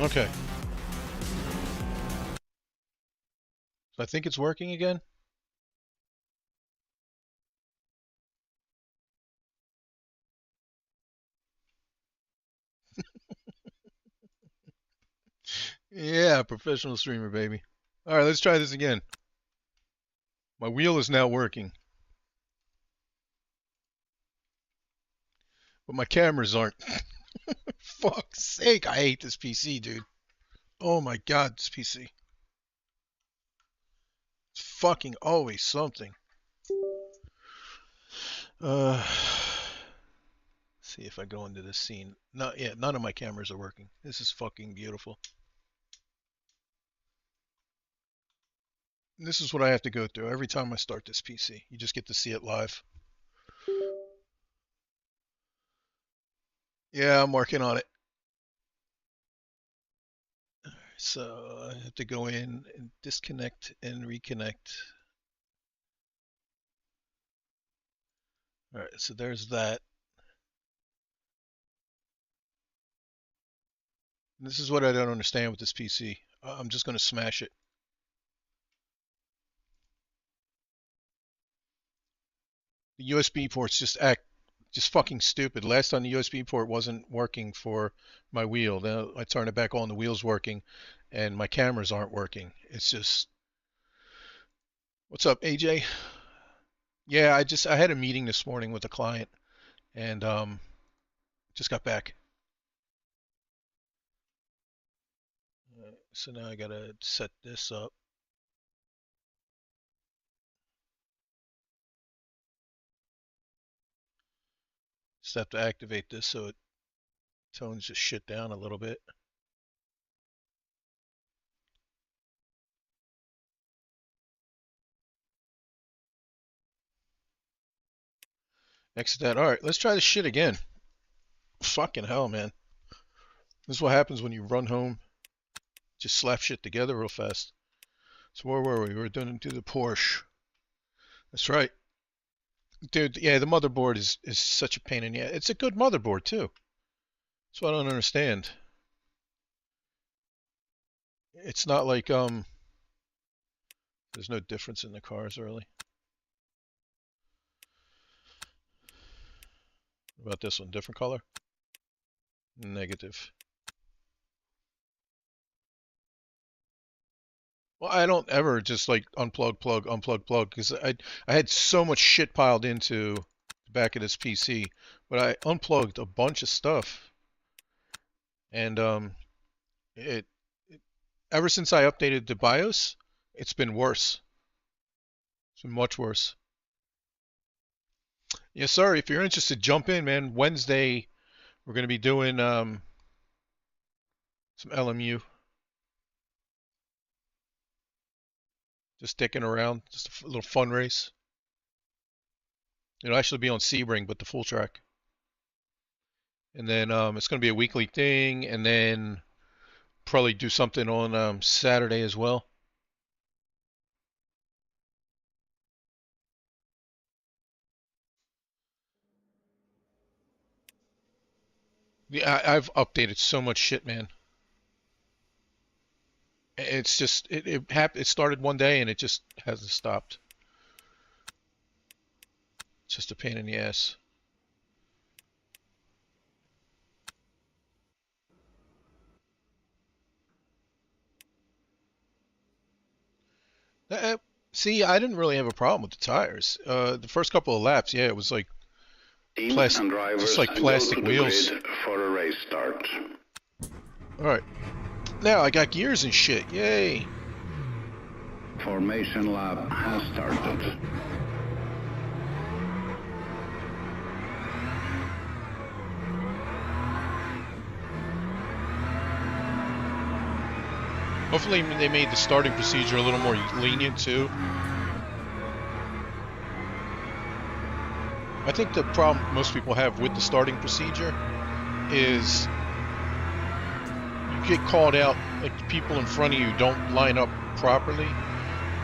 Okay. So I think it's working again. Yeah, professional streamer, baby. All right, let's try this again. My wheel is now working, but my cameras aren't. Fuck's sake, I hate this PC, dude. Oh my god, this PC. It's fucking always something. See if I go into this scene. No, yeah, none of my cameras are working. This is fucking beautiful. This is what I have to go through every time I start this PC. You just get to see it live. Yeah, I'm working on it. So I have to go in and disconnect and reconnect. All right, so there's that. This is what I don't understand with this PC. I'm just going to smash it. The USB ports just fucking stupid. Last time the USB port wasn't working for my wheel. Then I turn it back on, the wheel's working, and my cameras aren't working. It's just... What's up, AJ? Yeah, I had a meeting this morning with a client, and just got back. So now I gotta set this up. Just have to activate this so it tones this shit down a little bit. Exit that. All right, let's try this shit again. Fucking hell, man. This is what happens when you run home. Just slap shit together real fast. So where were we? We were doing the Porsche. That's right. Dude, yeah, the motherboard is such a pain in the ass. It's a good motherboard, too. That's what I don't understand. It's not like, there's no difference in the cars, really. What about this one? Different color? Negative. Well, I don't ever just like unplug, plug, unplug, plug, because I had so much shit piled into the back of this PC, but I unplugged a bunch of stuff, and it ever since I updated the BIOS, it's been worse. It's been much worse. Yes, sir. If you're interested, jump in, man. Wednesday, we're going to be doing some LMU. Just sticking around, just a little fun race. It'll actually be on Sebring, but the full track. And then it's going to be a weekly thing, and then probably do something on Saturday as well. Yeah, I've updated so much shit, man. It's just it started one day and it just hasn't stopped. It's just a pain in the ass. See, I didn't really have a problem with the tires. The first couple of laps, yeah, it was like just like plastic wheels. For a race start. All right, now I got gears and shit. Yay! Formation lap has started. Hopefully they made the starting procedure a little more lenient too. I think the problem most people have with the starting procedure is you get called out, like people in front of you don't line up properly,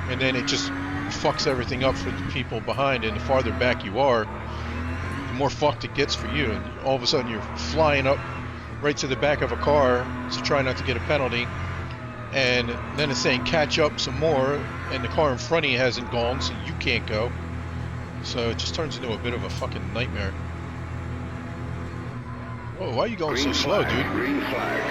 and then it just fucks everything up for the people behind, and the farther back you are, the more fucked it gets for you, and all of a sudden you're flying up right to the back of a car to try not to get a penalty. And then it's saying catch up some more, and the car in front of you hasn't gone, so you can't go. So it just turns into a bit of a fucking nightmare. Whoa, why are you going so slow, dude? Green flag.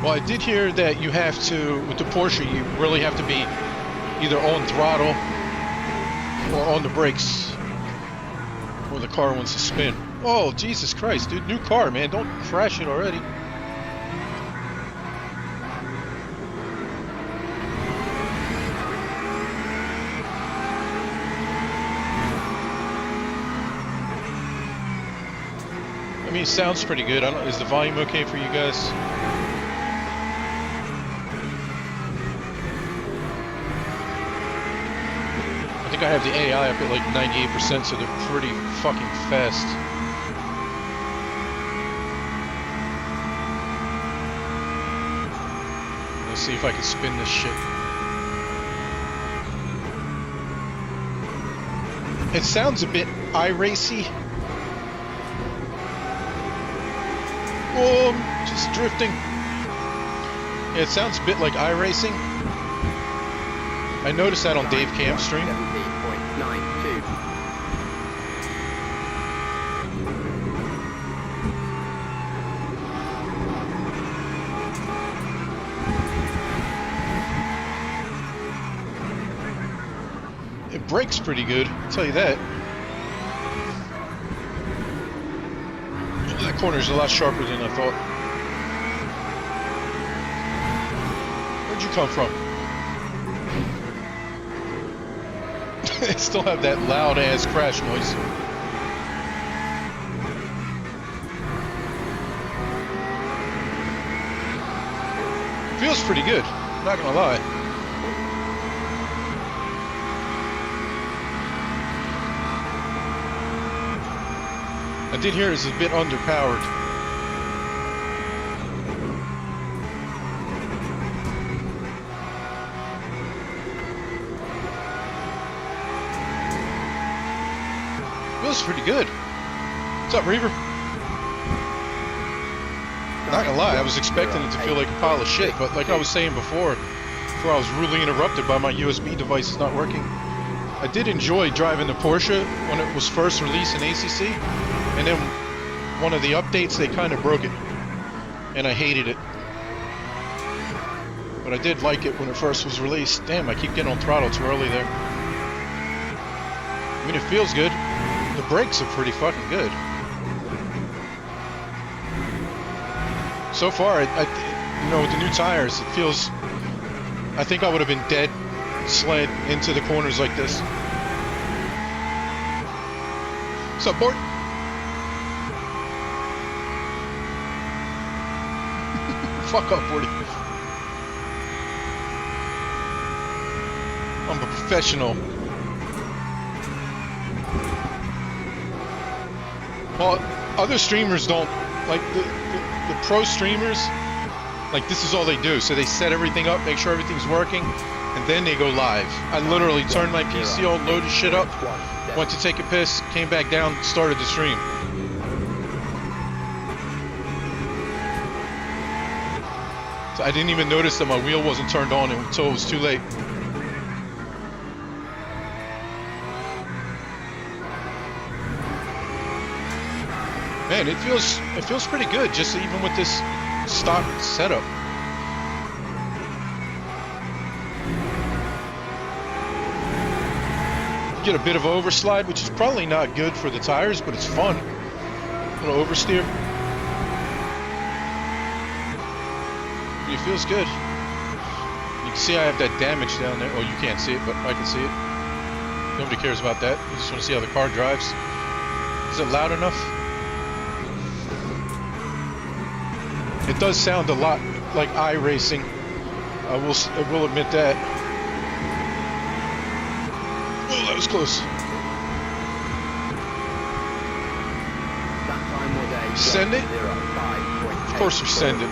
Well, I did hear that you have to, with the Porsche, you really have to be either on throttle or on the brakes, or the car wants to spin. Oh, Jesus Christ, dude, new car, man, don't crash it already. I mean, it sounds pretty good. Is the volume okay for you guys? I think I have the AI up at like 98%, so they're pretty fucking fast. Let's see if I can spin this shit. It sounds a bit iRacy. Oh, I'm just drifting. Yeah, it sounds a bit like iRacing. I noticed that on Dave Camp's stream. 17.92. It brakes pretty good, I'll tell you that. That corner's a lot sharper than I thought. Where'd you come from? They still have that loud ass crash noise. Feels pretty good, not gonna lie. I did hear it's a bit underpowered. Feels pretty good. What's up, Reaver? Not gonna lie, I was expecting it to feel like a pile of shit, but like I was saying before I was rudely interrupted by my USB devices not working. I did enjoy driving the Porsche when it was first released in ACC, and then one of the updates, they kind of broke it, and I hated it. But I did like it when it first was released. Damn, I keep getting on throttle too early there. I mean, it feels good. The brakes are pretty fucking good. So far, you know, with the new tires, it feels... I think I would have been dead slid into the corners like this. What's up, Bort? Fuck up, Bordy. I'm a professional. Well, other streamers don't, like the pro streamers, like this is all they do. So they set everything up, make sure everything's working, and then they go live. I literally turned my PC on, loaded shit up, went to take a piss, came back down, started the stream. So I didn't even notice that my wheel wasn't turned on until it was too late. Man, it feels pretty good, just even with this stock setup. You get a bit of overslide, which is probably not good for the tires, but it's fun. A little oversteer. It feels good. You can see I have that damage down there. Oh, you can't see it, but I can see it. Nobody cares about that. You just want to see how the car drives. Is it loud enough? It does sound a lot like iRacing. I will admit that. Oh, that was close. Send it? Of course you send it.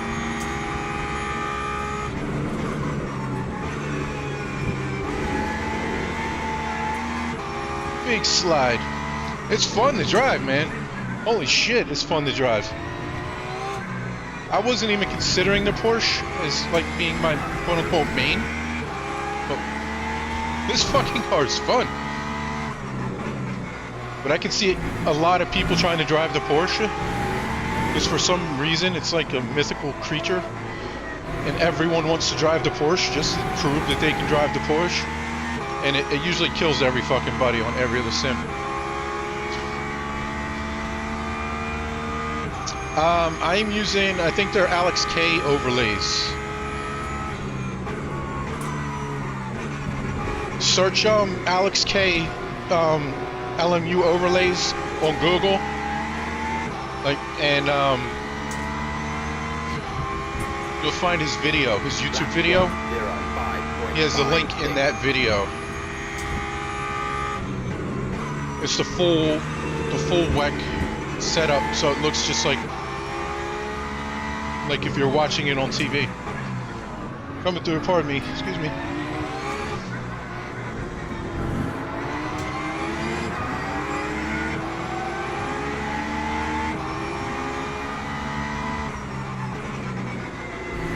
Big slide. It's fun to drive, man. Holy shit, it's fun to drive. I wasn't even considering the Porsche as like being my quote-unquote main. But this fucking car is fun. But I can see a lot of people trying to drive the Porsche. Because for some reason, it's like a mythical creature. And everyone wants to drive the Porsche just to prove that they can drive the Porsche. And it usually kills every fucking buddy on every other sim. I'm using, I think they're Alex K overlays. Search Alex K LMU overlays on Google. Like, and you'll find his video, his YouTube video. He has the link in that video. It's the full WEC setup, so it looks just like if you're watching it on TV. Coming through, pardon me, excuse me.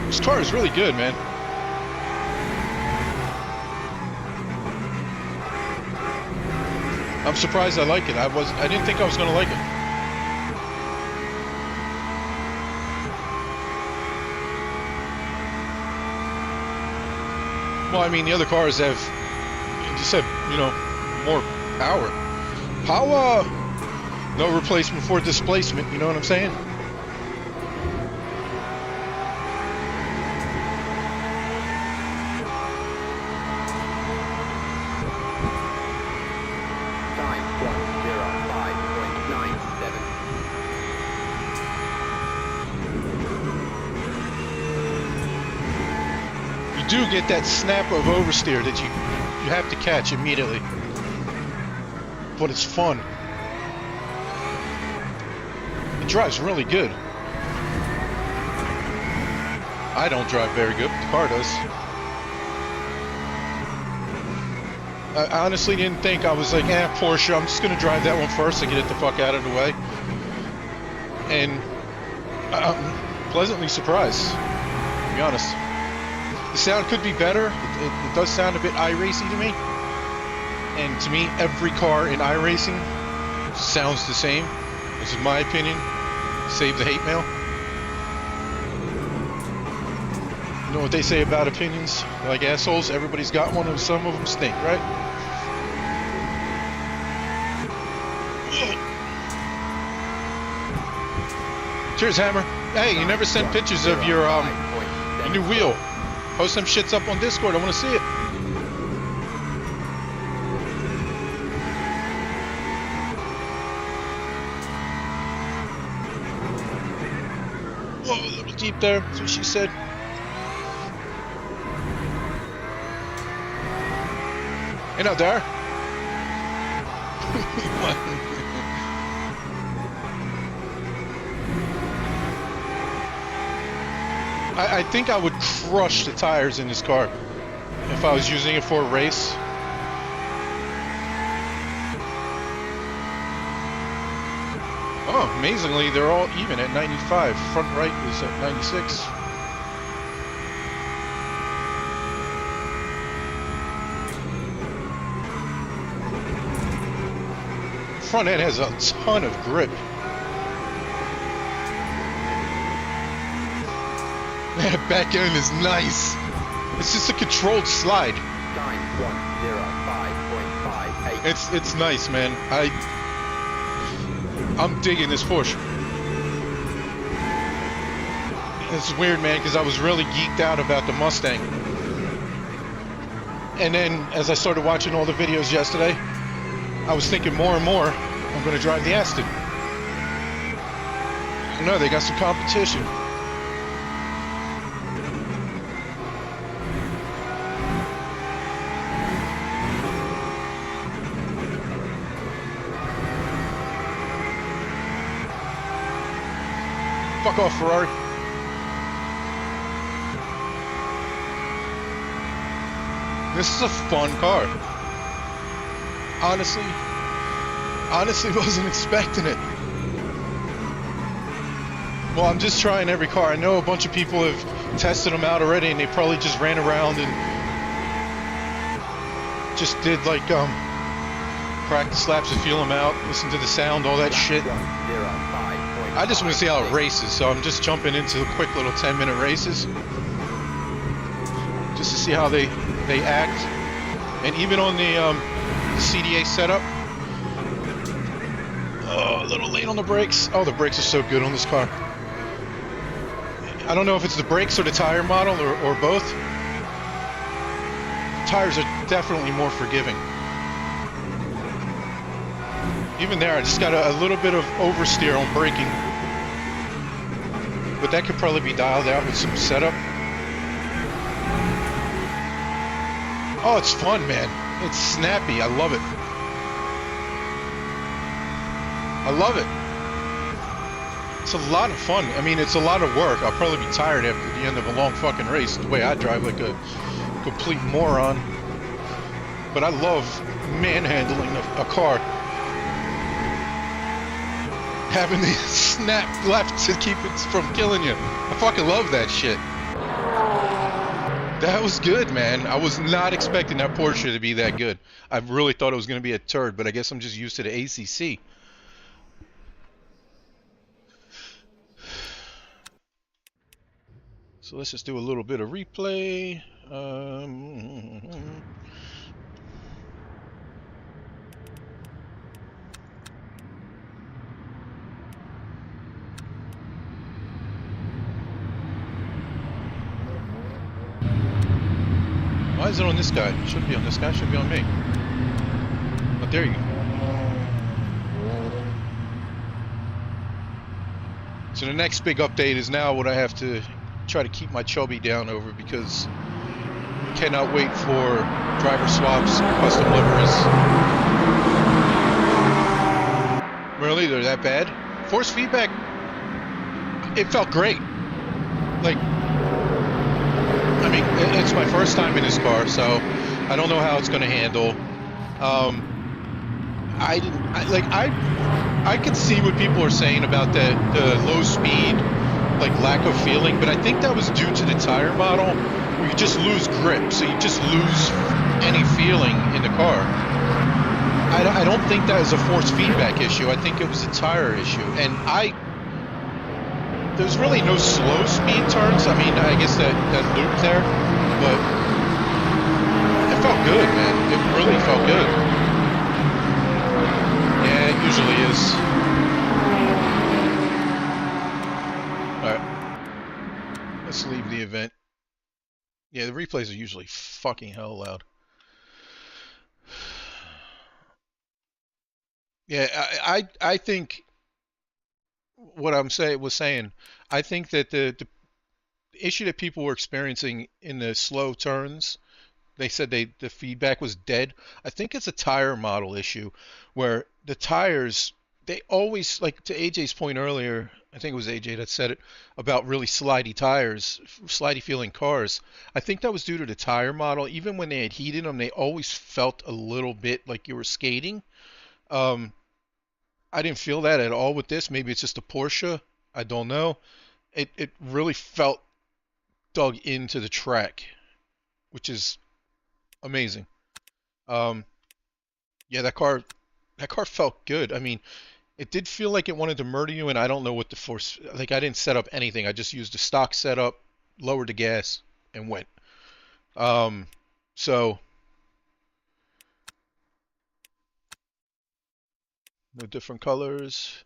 This car is really good, man. I'm surprised I like it. I didn't think I was gonna like it. Well, I mean, the other cars just have, you know, more power. Power! No replacement for displacement, you know what I'm saying? Time 1:05.97. You do get that snap of oversteer that you have to catch immediately. But it's fun. It drives really good. I don't drive very good, but the car does. I honestly didn't think, I was like, Porsche, I'm just gonna drive that one first and get it the fuck out of the way. And I'm pleasantly surprised, to be honest. The sound could be better. It does sound a bit iRacing to me. And to me, every car in iRacing sounds the same. This is my opinion. Save the hate mail. You know what they say about opinions? They're like assholes, everybody's got one and some of them stink, right? Cheers, Hammer. Hey, you never sent pictures of your new wheel. Post some shits up on Discord. I want to see it. Whoa, a little deep there. That's what she said. Hey, now, there. I think I would crush the tires in this car if I was using it for a race. Oh, amazingly, they're all even at 95. Front right is at 96. Front end has a ton of grip. Back end is nice. It's just a controlled slide. Time 1:05.58. It's nice, man. I'm digging this Porsche. It's weird, man, because I was really geeked out about the Mustang. And then as I started watching all the videos yesterday, I was thinking more and more, I'm going to drive the Aston. No, they got some competition. Fuck off, Ferrari. This is a fun car. Honestly, Honestly, wasn't expecting it. Well, I'm just trying every car. I know a bunch of people have tested them out already, and they probably just ran around and just did like practice laps to feel them out, listen to the sound, all that shit. I just want to see how it races, so I'm just jumping into the quick little 10-minute races just to see how they act. And even on the CDA setup, oh, a little late on the brakes. Oh, the brakes are so good on this car. I don't know if it's the brakes or the tire model or both. Tires are definitely more forgiving. Even there, I just got a little bit of oversteer on braking. But that could probably be dialed out with some setup. Oh, it's fun, man. It's snappy. I love it. I love it. It's a lot of fun. I mean, it's a lot of work. I'll probably be tired after the end of a long fucking race, the way I drive like a complete moron. But I love manhandling a car. Having the snap left to keep it from killing you. I fucking love that shit. That was good, man. I was not expecting that Porsche to be that good. I really thought it was going to be a turd, but I guess I'm just used to the ACC. So let's just do a little bit of replay. Why is it on this guy? It shouldn't be on this guy. It should be on me. Oh, there you go. So the next big update is now what I have to try to keep my chubby down over, because I cannot wait for driver swaps, custom liveries. Really? They're that bad? Force feedback, it felt great. Like, I mean, it's my first time in this car, so I don't know how it's going to handle. I could see what people are saying about the low speed, like lack of feeling, but I think that was due to the tire model, where you just lose grip, so you just lose any feeling in the car. I don't think that was a force feedback issue. I think it was a tire issue, and there's really no slow speed turns. I mean, I guess that loop there, but it felt good, man. It really felt good. Yeah, it usually is. Alright. Let's leave the event. Yeah, the replays are usually fucking hell loud. Yeah, I think what I'm saying, I think that the issue that people were experiencing in the slow turns, they said the feedback was dead. I think it's a tire model issue, where the tires, they always, like to AJ's point earlier, I think it was AJ that said it, about really slidey tires, slidey feeling cars. I think that was due to the tire model. Even when they had heat in them, they always felt a little bit like you were skating. I didn't feel that at all with this. Maybe it's just a Porsche. I don't know. It really felt dug into the track, which is amazing. Yeah, that car felt good. I mean, it did feel like it wanted to murder you, and I don't know what the force. Like, I didn't set up anything. I just used the stock setup, lowered the gas, and went. Um, so no different colors.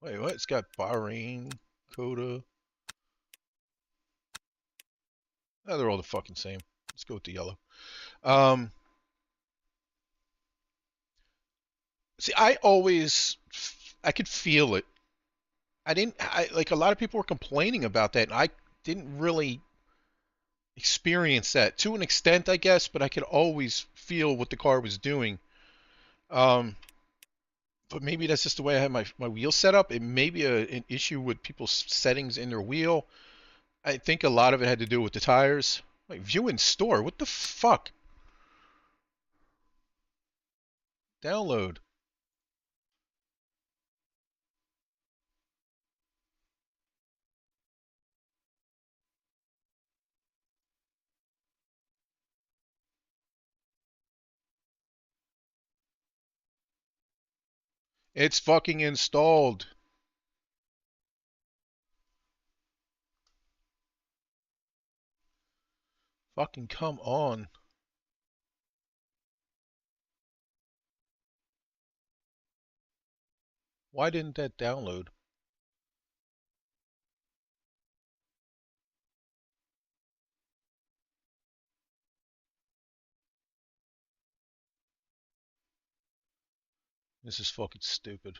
Wait, what? It's got Bahrain, Coda. Oh, they're all the fucking same. Let's go with the yellow. Um, See, I could feel it. Like a lot of people were complaining about that, and I didn't really experience that to an extent, I guess, but I could always feel what the car was doing. Um, but maybe that's just the way I had my wheel set up. It may be an issue with people's settings in their wheel. I think a lot of it had to do with the tires. Wait, view in store? What the fuck? Download. It's fucking installed. Fucking come on. Why didn't that download? This is fucking stupid.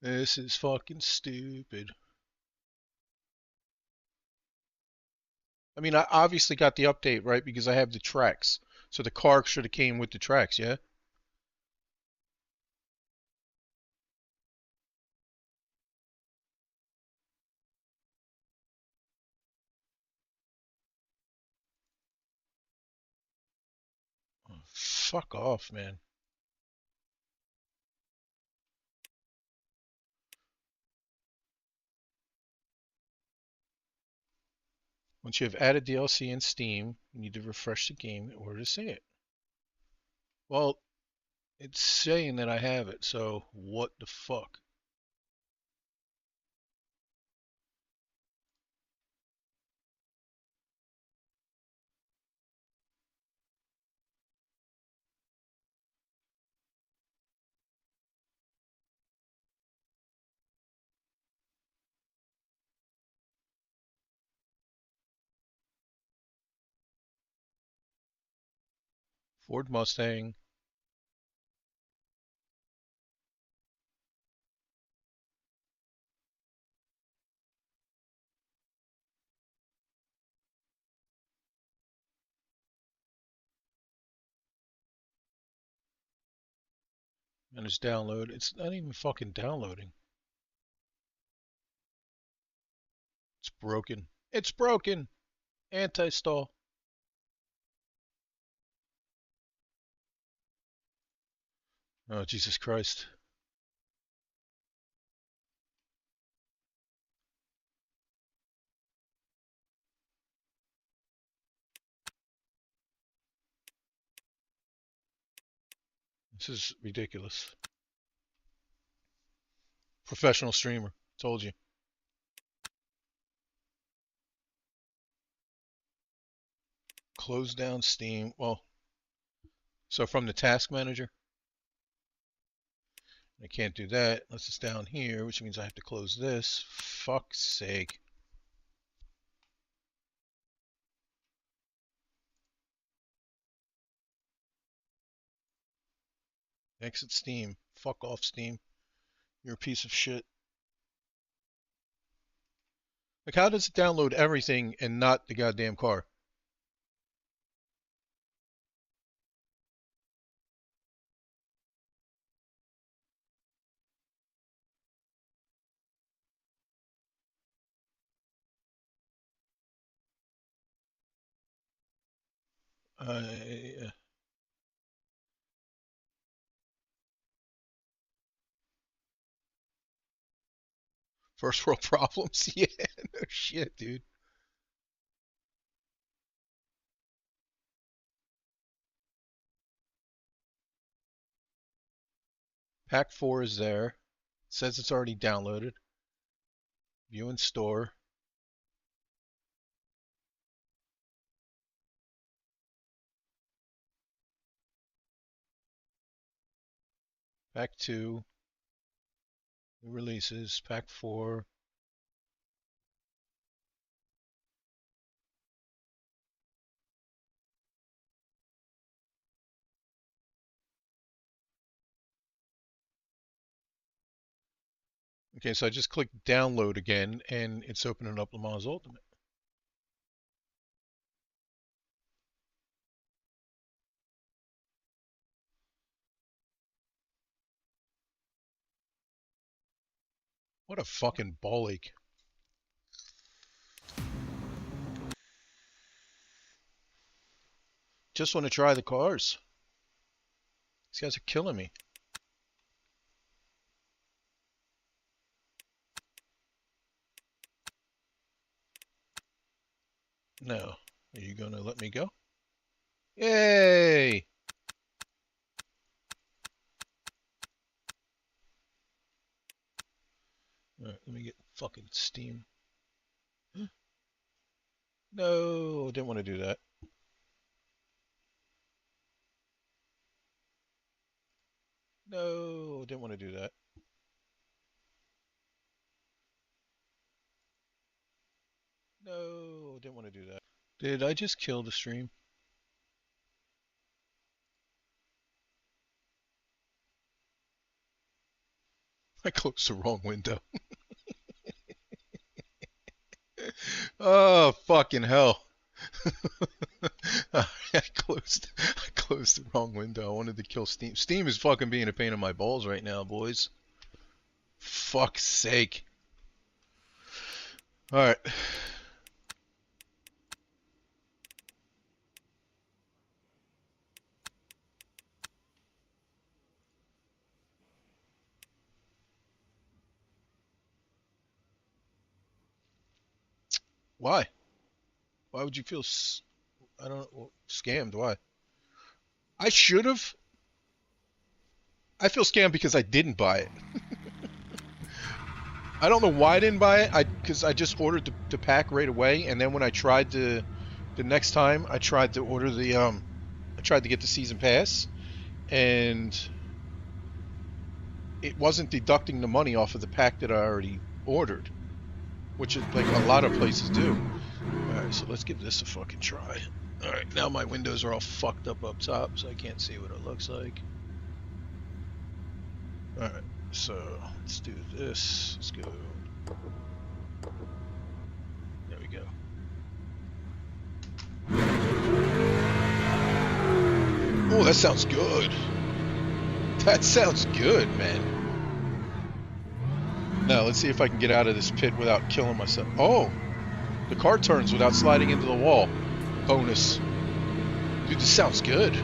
This is fucking stupid. I mean, I obviously got the update, right? Because I have the tracks. So the car should have came with the tracks, yeah? Oh, fuck off, man. Once you have added DLC in Steam, you need to refresh the game in order to see it. Well, it's saying that I have it, so what the fuck? Ford Mustang. And it's download. It's not even fucking downloading. It's broken. It's broken. Anti-stall. Oh, Jesus Christ. This is ridiculous. Professional streamer. Told you. Close down Steam. Well, so from the task manager, I can't do that unless it's down here, which means I have to close this. Fuck's sake. Exit Steam. Fuck off, Steam. You're a piece of shit. Like, how does it download everything and not the goddamn car? Uh, First world problems? Yeah, no shit, dude. Pack 4 is there. It says it's already downloaded. View and store. Pack 2. New releases. Pack 4. Okay, so I just clicked download again, and it's opening up Le Mans Ultimate. What a fucking ball ache. Just want to try the cars. These guys are killing me. No. Are you going to let me go? Yay! Alright, let me get fucking Steam. No, didn't want to do that. No, didn't want to do that. No, didn't want to do that. Did I just kill the stream? I closed the wrong window. Oh, fucking hell. I closed the wrong window. I wanted to kill Steam. Steam is fucking being a pain in my balls right now, boys. Fuck's sake. Alright. Why? Why would you feel I don't know, scammed? Why? I should have. I feel scammed because I didn't buy it. I don't know why I didn't buy it. Because I just ordered the pack right away, and then when I tried the next time I tried to order I tried to get the season pass, and it wasn't deducting the money off of the pack that I already ordered, which is like a lot of places do. Alright, so let's give this a fucking try. Alright, now my windows are all fucked up top, so I can't see what it looks like. Alright, so let's do this. Let's go. There we go. Oh, that sounds good. That sounds good, man. Now, let's see if I can get out of this pit without killing myself. Oh! The car turns without sliding into the wall. Bonus. Dude, this sounds good.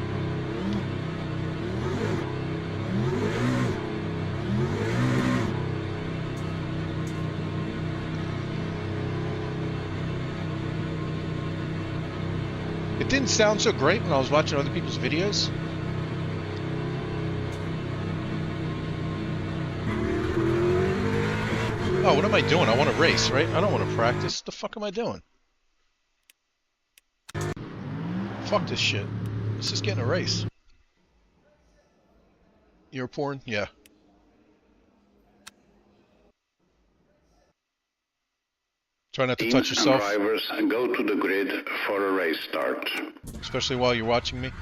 It didn't sound so great when I was watching other people's videos. Oh, what am I doing? I want to race, right? I don't want to practice. What the fuck am I doing? Fuck this shit. Let's just get in a race. Ear porn? Yeah. Try not to touch yourself. Drivers go to the grid for a race start. Especially while you're watching me.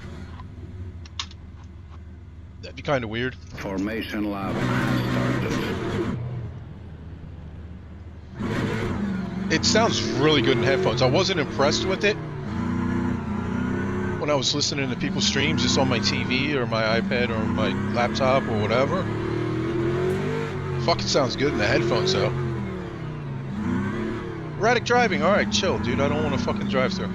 That'd be kind of weird. Formation lap has started. It sounds really good in headphones. I wasn't impressed with it when I was listening to people's streams just on my TV or my iPad or my laptop or whatever. Fucking sounds good in the headphones though. Erratic driving, alright, chill, dude. I don't want to fucking drive through.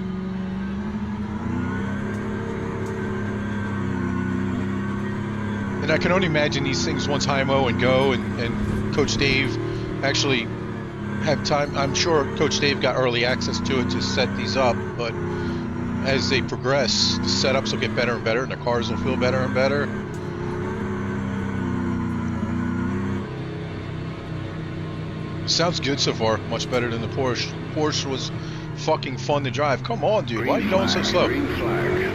And I can only imagine these things once Hymo and Go and Coach Dave actually have time. I'm sure Coach Dave got early access to it to set these up, but as they progress, the setups will get better and better and the cars will feel better and better. Sounds good so far. Much better than the Porsche. Porsche was fucking fun to drive. Come on, dude. Why are you going so slow? Green flag.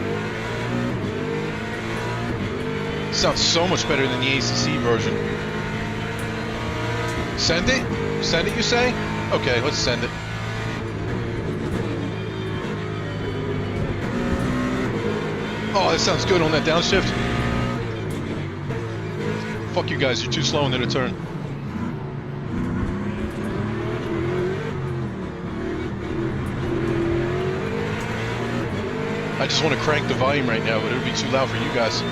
Sounds so much better than the ACC version. Send it? Send it, you say? Okay, let's send it. Oh, that sounds good on that downshift. Fuck you guys, you're too slow in the turn. I just want to crank the volume right now, but it'll be too loud for you guys.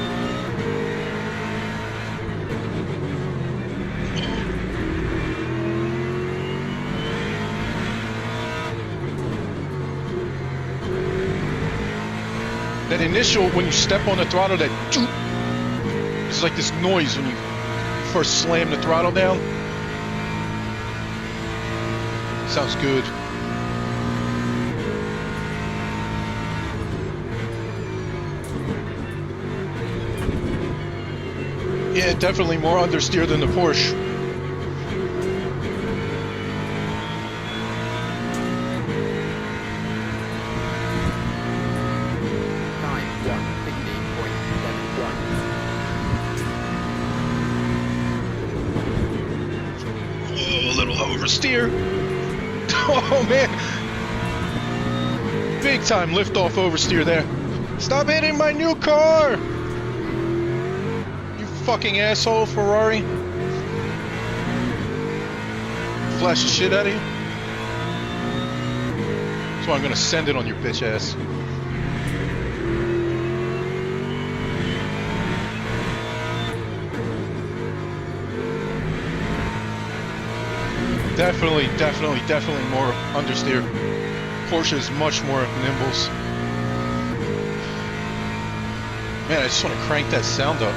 That initial, when you step on the throttle, that doop, it's like this noise when you first slam the throttle down. Sounds good. Yeah, definitely more understeer than the Porsche. Time 1:16.71. Oh, a little oversteer. Oh man. Big time liftoff oversteer there. Stop hitting my new car! Fucking asshole, Ferrari. Flash the shit out of you. That's why I'm gonna send it on your bitch ass. Definitely more understeer. Porsche is much more nimbles. Man, I just want to crank that sound up.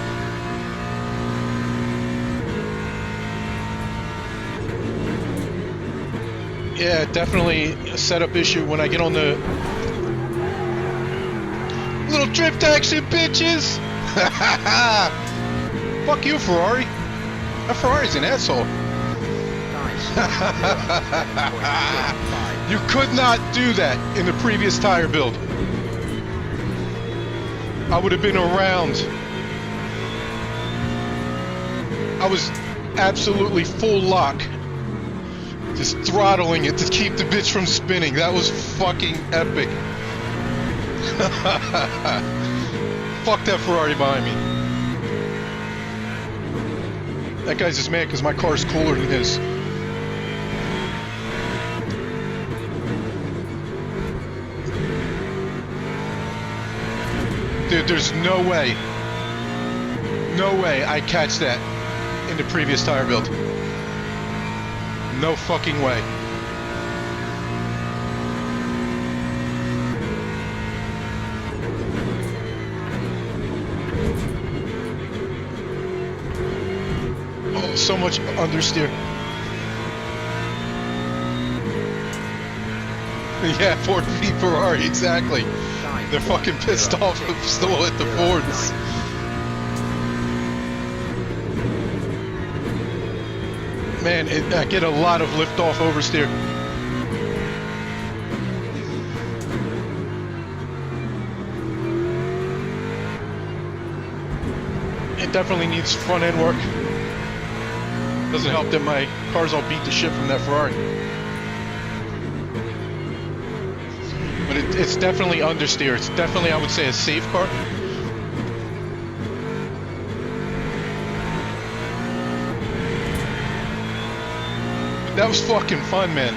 Yeah, definitely a setup issue when I get on the little drift action, bitches. Fuck you, Ferrari. That Ferrari's an asshole. You could not do that in the previous tire build. I would have been around. I was absolutely full lock. Just throttling it to keep the bitch from spinning. That was fucking epic. Fuck that Ferrari behind me. That guy's just mad because my car's cooler than his. Dude, there's no way I catch that in the previous tire build. No fucking way. Oh, so much understeer. Yeah, 4 feet Ferrari, exactly. They're fucking pissed off of still at the Fords. Man, I get a lot of lift-off oversteer. It definitely needs front-end work. Doesn't help that my car's all beat to shit from that Ferrari. But it's definitely understeer. It's definitely, I would say, a safe car. That was fucking fun, man.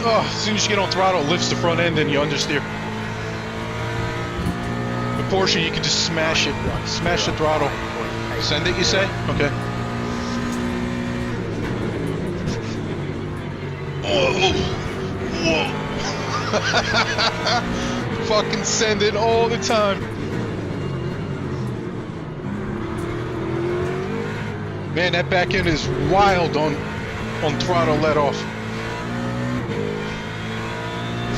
Oh, as soon as you get on throttle, it lifts the front end and you understeer. The Porsche, you can just smash it. Smash the throttle. Send it, you say? Okay. Oh, whoa. Fucking send it all the time. Man, that back end is wild on throttle let off.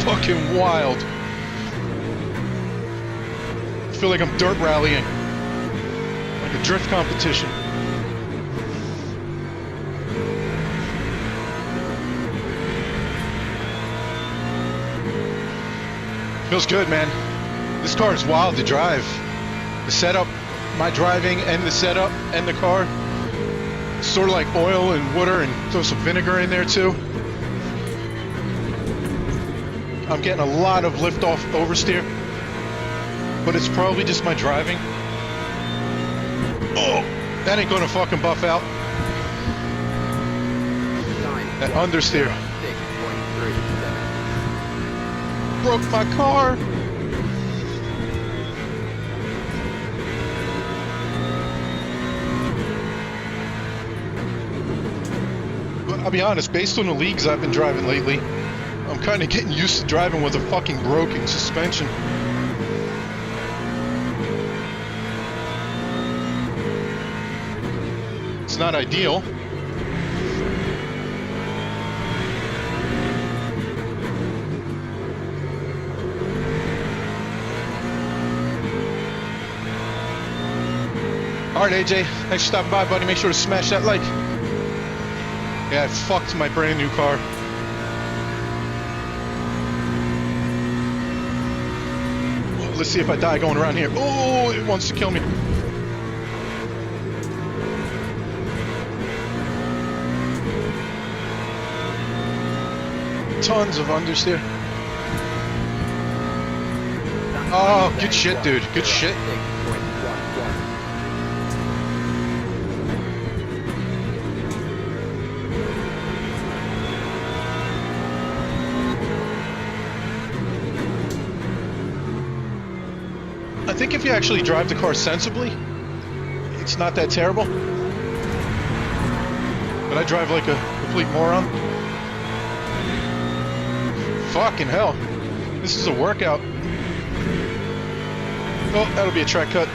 Fucking wild. I feel like I'm dirt rallying. Like a drift competition. Feels good, man. This car is wild to drive. The setup, my driving and the setup and the car. It's sort of like oil and water and throw some vinegar in there too. I'm getting a lot of lift-off oversteer, but it's probably just my driving. Oh, that ain't gonna fucking buff out. That understeer 6.37. broke my car. But I'll be honest, based on the leagues I've been driving lately, I'm kind of getting used to driving with a fucking broken suspension. It's not ideal. Alright, AJ, thanks for stopping by, buddy. Make sure to smash that like. Yeah, I fucked my brand new car. Well, let's see if I die going around here. Oh, it wants to kill me. Tons of understeer. Oh, good shit, dude. Good shit. 6.11. I think if you actually drive the car sensibly, it's not that terrible. But I drive like a complete moron. Fucking hell. This is a workout. Oh, that'll be a track cut.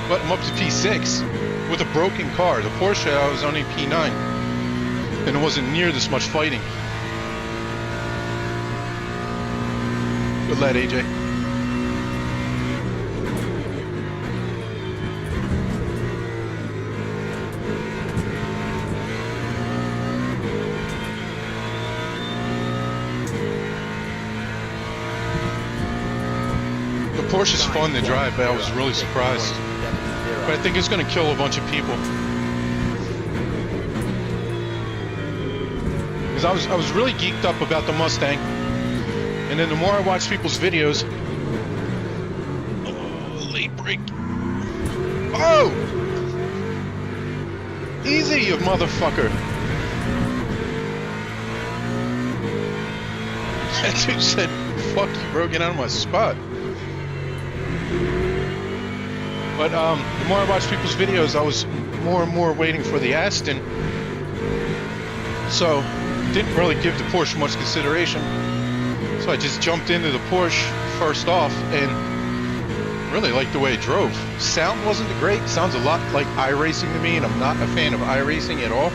But I'm up to P6 with a broken car. The Porsche, I was only P9. And it wasn't near this much fighting. Good lad, AJ. The Porsche's fun to drive, but I was really surprised. But I think it's going to kill a bunch of people. Because I was really geeked up about the Mustang. And then the more I watch people's videos... Oh, late break. Oh! Easy, you motherfucker. That dude said, fuck you, bro, get out of my spot. But the more I watch people's videos, I was more and more waiting for the Aston. So, didn't really give the Porsche much consideration. So I just jumped into the Porsche first off and really liked the way it drove. Sound wasn't great. Sounds a lot like iRacing to me, and I'm not a fan of iRacing at all.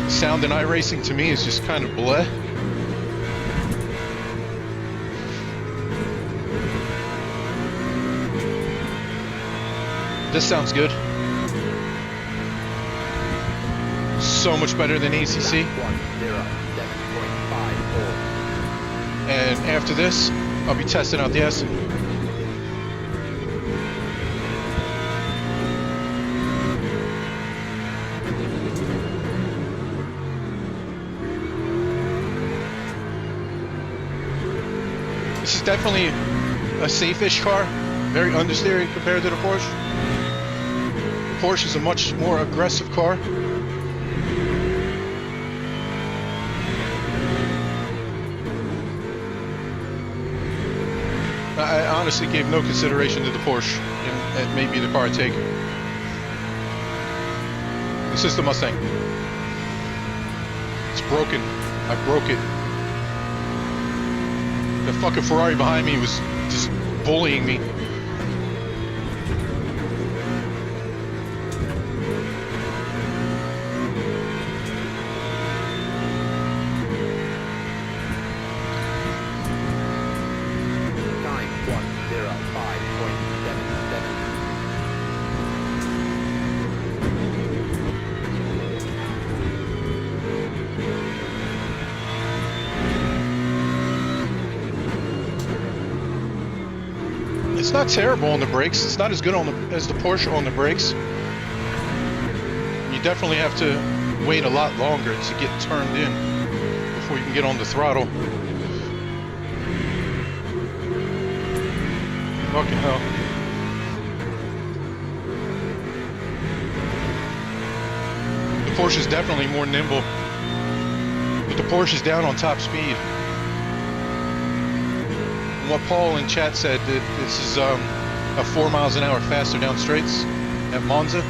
Sound in iRacing to me is just kind of bleh. This sounds good. So much better than ACC. 107.54. And after this, I'll be testing out the Aston. This is definitely a safe-ish car. Very understeery compared to the Porsche. The Porsche is a much more aggressive car. I honestly gave no consideration to the Porsche, and it may be the car I take. This is the Mustang. It's broken. I broke it. The fucking Ferrari behind me was just bullying me. It's not terrible on the brakes. It's not as good on as the Porsche on the brakes. You definitely have to wait a lot longer to get turned in before you can get on the throttle. Fucking hell. The Porsche is definitely more nimble, but the Porsche is down on top speed. And what Paul in chat said, that this is a 4 miles an hour faster down straights at Monza.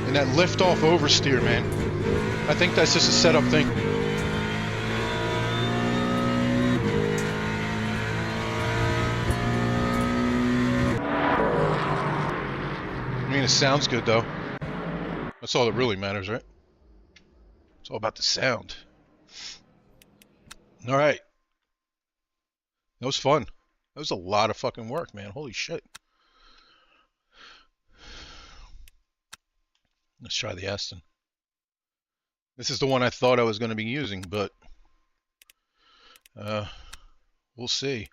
And that lift off oversteer, man, I think that's just a setup thing. I mean, it sounds good though. That's all that really matters, right? It's all about the sound. All right. That was fun. That was a lot of fucking work, man. Holy shit. Let's try the Aston. This is the one I thought I was going to be using, but we'll see.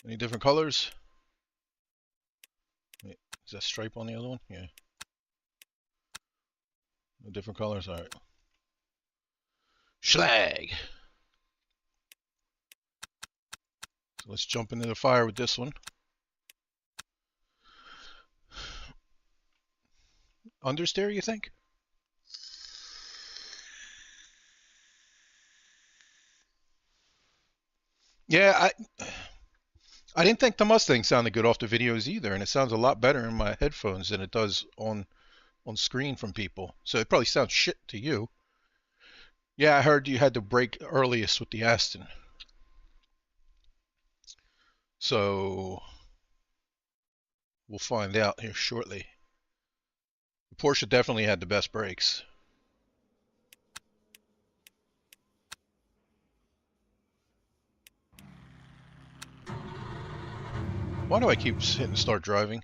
Any different colors? Wait, is that stripe on the other one? Yeah. No different colors? Alright. Schlag! So let's jump into the fire with this one. Understeer, you think? Yeah, I didn't think the Mustang sounded good off the videos either, and it sounds a lot better in my headphones than it does on screen from people. So it probably sounds shit to you. Yeah, I heard you had to brake earliest with the Aston. So we'll find out here shortly. The Porsche definitely had the best brakes. Why do I keep hitting start driving?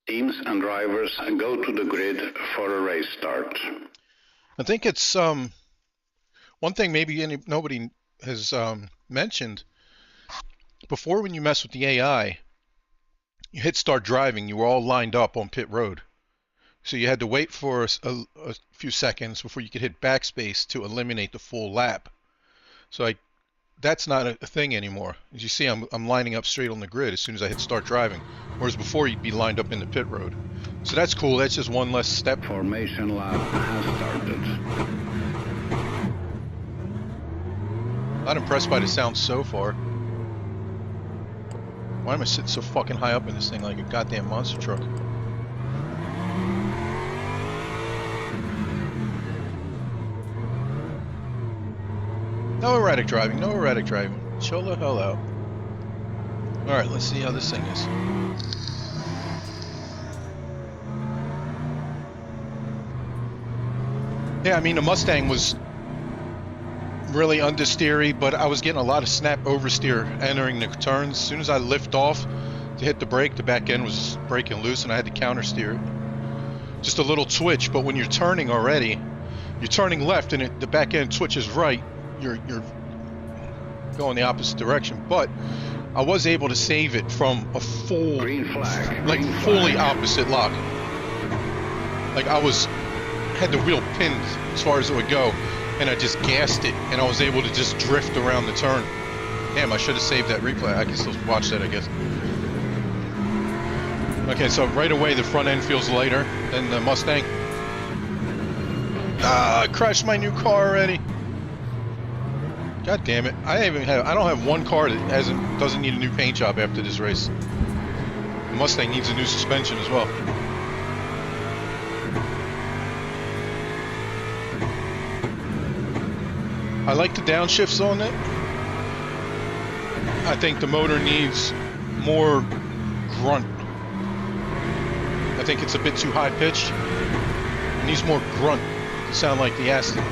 Teams and drivers go to the grid for a race start. I think it's one thing maybe nobody has mentioned. Before, when you mess with the AI, you hit start driving, you were all lined up on pit road. So you had to wait for a few seconds before you could hit backspace to eliminate the full lap. So that's not a thing anymore. As you see, I'm lining up straight on the grid as soon as I hit start driving. Whereas before, you'd be lined up in the pit road. So that's cool. That's just one less step. Formation lap has started. Not impressed by the sound so far. Why am I sitting so fucking high up in this thing like a goddamn monster truck? No erratic driving, no erratic driving. Chill the hell out. Alright, let's see how this thing is. Yeah, I mean, the Mustang was really understeery, but I was getting a lot of snap oversteer entering the turns. As soon as I lift off to hit the brake, the back end was breaking loose and I had to counter steer it. Just a little twitch, but when you're turning already, you're turning left and the back end twitches right, you're going the opposite direction. But I was able to save it from a full, Green flag. like Green fully flag. opposite lock. Like I had the wheel pinned as far as it would go, and I just gassed it, and I was able to just drift around the turn. Damn, I should have saved that replay. I can still watch that, I guess. Okay, so right away the front end feels lighter than the Mustang. Ah, I crashed my new car already. God damn it! I don't have one car that doesn't need a new paint job after this race. The Mustang needs a new suspension as well. I like the downshifts on it. I think the motor needs more grunt. I think it's a bit too high pitched. It needs more grunt to sound like the Aston.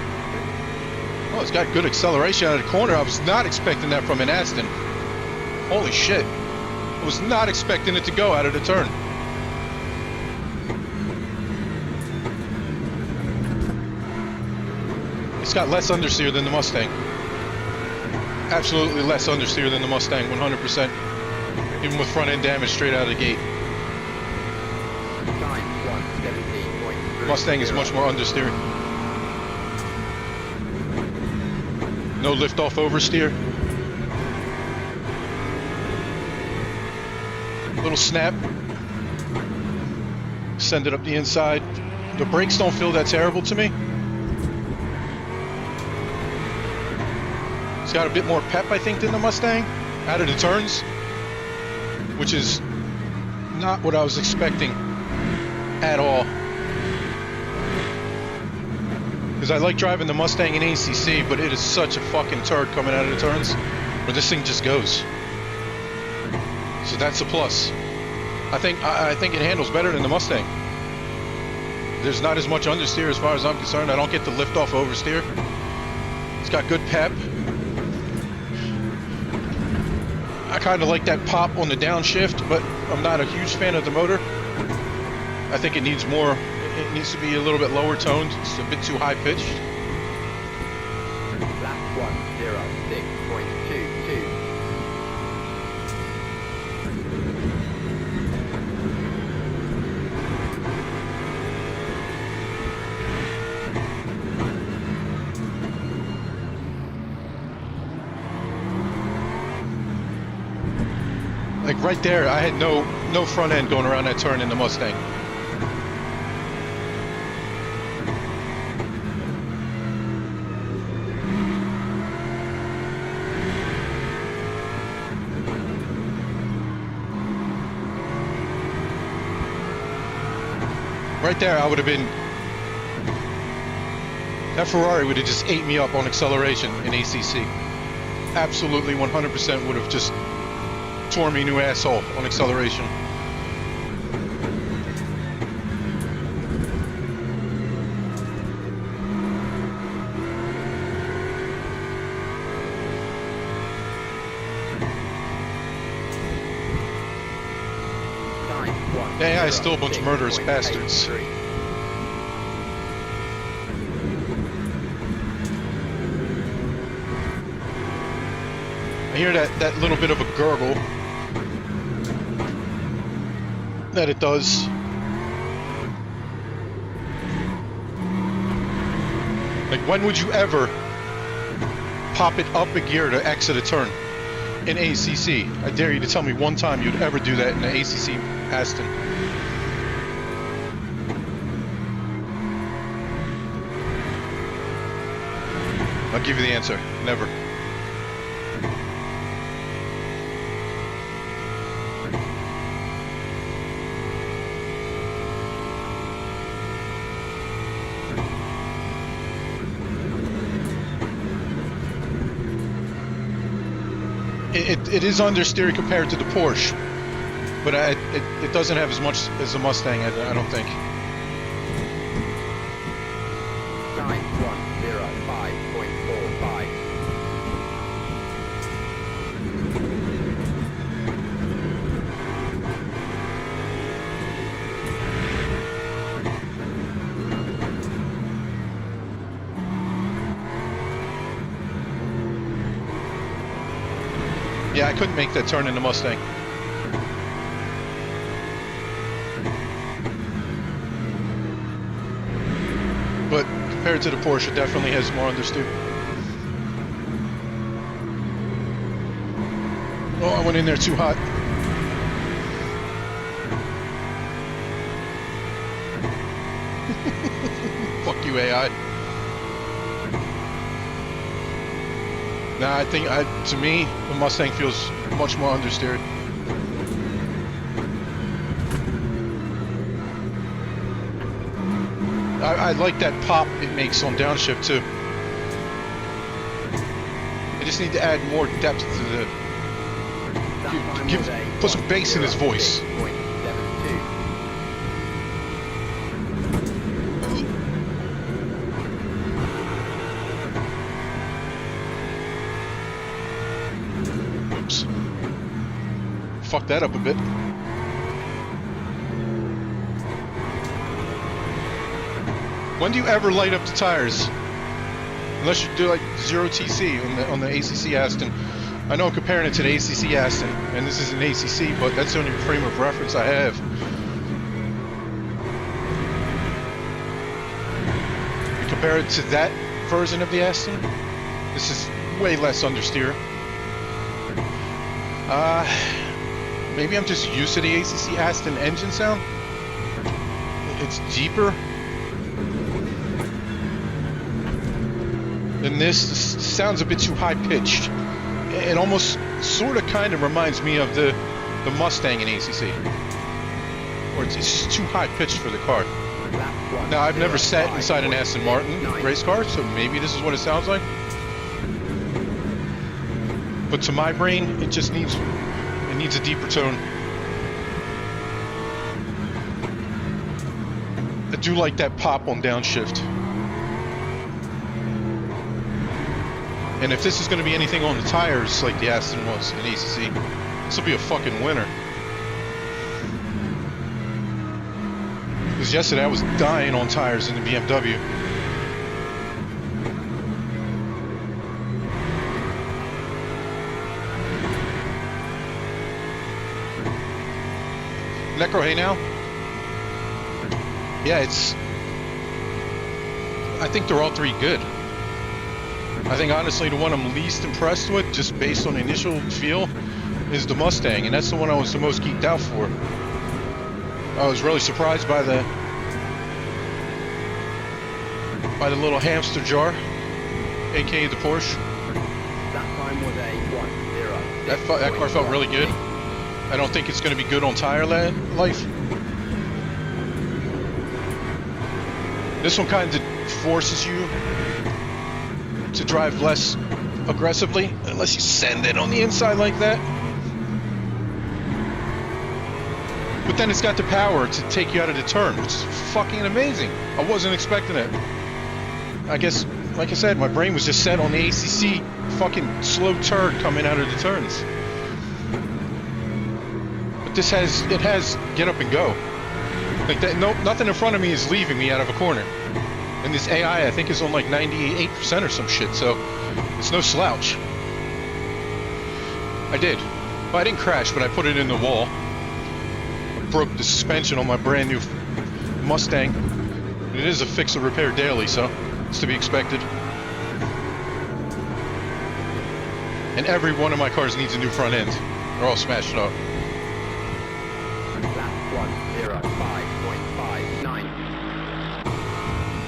Oh, it's got good acceleration out of the corner. I was not expecting that from an Aston. Holy shit. I was not expecting it to go out of the turn. got less understeer than the Mustang. Absolutely less understeer than the Mustang, 100%. Even with front end damage straight out of the gate. Time 1:17.30. Mustang is much more understeer. No lift off oversteer. Little snap. Send it up the inside. The brakes don't feel that terrible to me. It's got a bit more pep, I think, than the Mustang out of the turns, which is not what I was expecting at all. Because I like driving the Mustang in ACC, but it is such a fucking turd coming out of the turns where this thing just goes. So that's a plus. I think it handles better than the Mustang. There's not as much understeer as far as I'm concerned. I don't get the lift off oversteer. It's got good pep. I kind of like that pop on the downshift, but I'm not a huge fan of the motor. I think it needs more. It needs to be a little bit lower toned. It's a bit too high pitched. Lap 1:06.22. Like right there, I had no front end going around that turn in the Mustang. Right there, I would have been... That Ferrari would have just ate me up on acceleration in ACC. Absolutely 100% would have just tore me a new asshole on acceleration. Time The AI is still a bunch of murderous bastards. 1:06.83. I hear that little bit of a gurgle that it does. Like, when would you ever pop it up a gear to exit a turn in ACC? I dare you to tell me one time you'd ever do that in the ACC Aston. I'll give you the answer. Never. It is understeer compared to the Porsche, but it doesn't have as much as the Mustang, I don't think. Time 1:05.45. Yeah, I couldn't make that turn in the Mustang. But compared to the Porsche, it definitely has more understeer. Oh, I went in there too hot. Fuck you, AI. Nah, I think, to me, the Mustang feels much more understeered. I like that pop it makes on downshift too. I just need to add more depth to the... Put some bass in his voice. Oops. Fuck that up a bit. When do you ever light up the tires? Unless you do like 0TC on the ACC Aston. I know I'm comparing it to the ACC Aston, and this is an ACC, but that's the only frame of reference I have. You compare it to that version of the Aston, this is way less understeer. Maybe I'm just used to the ACC Aston engine sound. It's deeper. And this sounds a bit too high-pitched. It almost sort of kind of reminds me of the Mustang in ACC. Or it's just too high-pitched for the car. Now, I've never sat inside an Aston Martin race car, so maybe this is what it sounds like. But to my brain, it just needs a deeper tone. I do like that pop on downshift. And if this is going to be anything on the tires like the Aston was in ACC, this will be a fucking winner. Because yesterday I was dying on tires in the BMW. Necro, hey now? Yeah, I think they're all three good. I think honestly the one I'm least impressed with, just based on the initial feel, is the Mustang, and that's the one I was the most geeked out for. I was really surprised by the little hamster jar, aka the Porsche. That time was a 1-0. That car felt really good. I don't think it's going to be good on tire life. This one kind of forces you to drive less aggressively, unless you send it on the inside like that. But then it's got the power to take you out of the turn, which is fucking amazing. I wasn't expecting it. I guess, like I said, my brain was just set on the ACC fucking slow turd coming out of the turns. But this has get up and go. Like that, nothing in front of me is leaving me out of a corner. And this AI, I think, is on like 98% or some shit, so it's no slouch. I did. Well, I didn't crash, but I put it in the wall. I broke the suspension on my brand new Mustang. It is a fix and repair daily, so it's to be expected. And every one of my cars needs a new front end. They're all smashed up. Lap 105.59.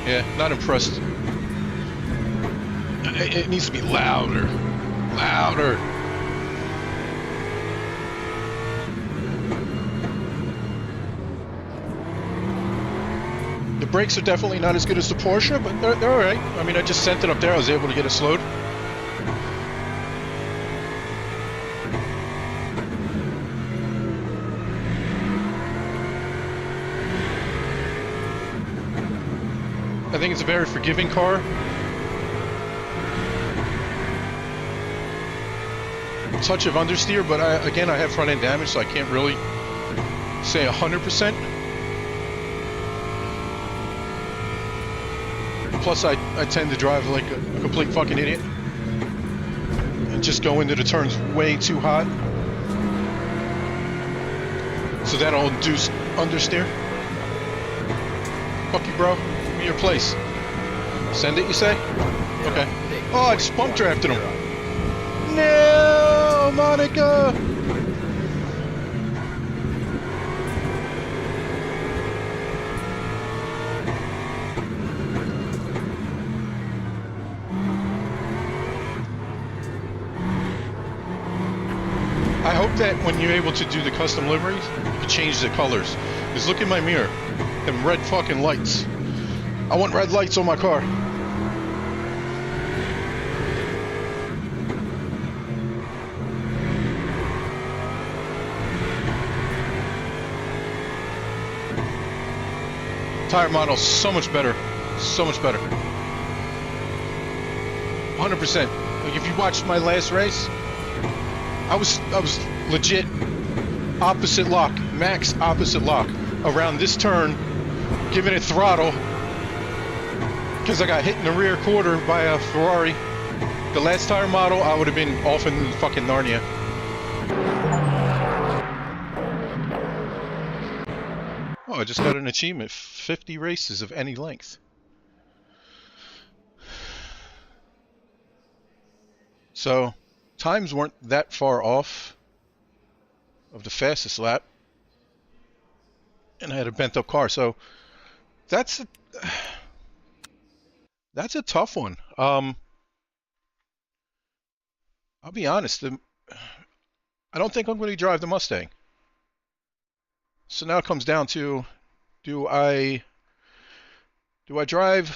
Yeah, not impressed. It needs to be louder. Louder. The brakes are definitely not as good as the Porsche, but they're alright. I mean, I just sent it up there. I was able to get it slowed. I think it's a very forgiving car. Touch of understeer, but again, I have front end damage, so I can't really say 100%. Plus, I tend to drive like a complete fucking idiot and just go into the turns way too hot. So that'll induce understeer. Fuck you, bro. Give me your place. Send it, you say? Okay. Oh, I just bump drafted him. No, Monica! I hope that when you're able to do the custom liveries, you can change the colors. Just look in my mirror. Them red fucking lights. I want red lights on my car. Tire model so much better. So much better. 100%. Like if you watched my last race, I was legit opposite lock, max opposite lock around this turn, giving it throttle, Because I got hit in the rear quarter by a Ferrari. The last tire model, I would have been off in fucking Narnia. Oh, I just got an achievement. 50 races of any length. So, times weren't that far off of the fastest lap. And I had a bent up car, so that's a tough one. I'll be honest, I don't think I'm going to drive the Mustang. So now it comes down to, do I drive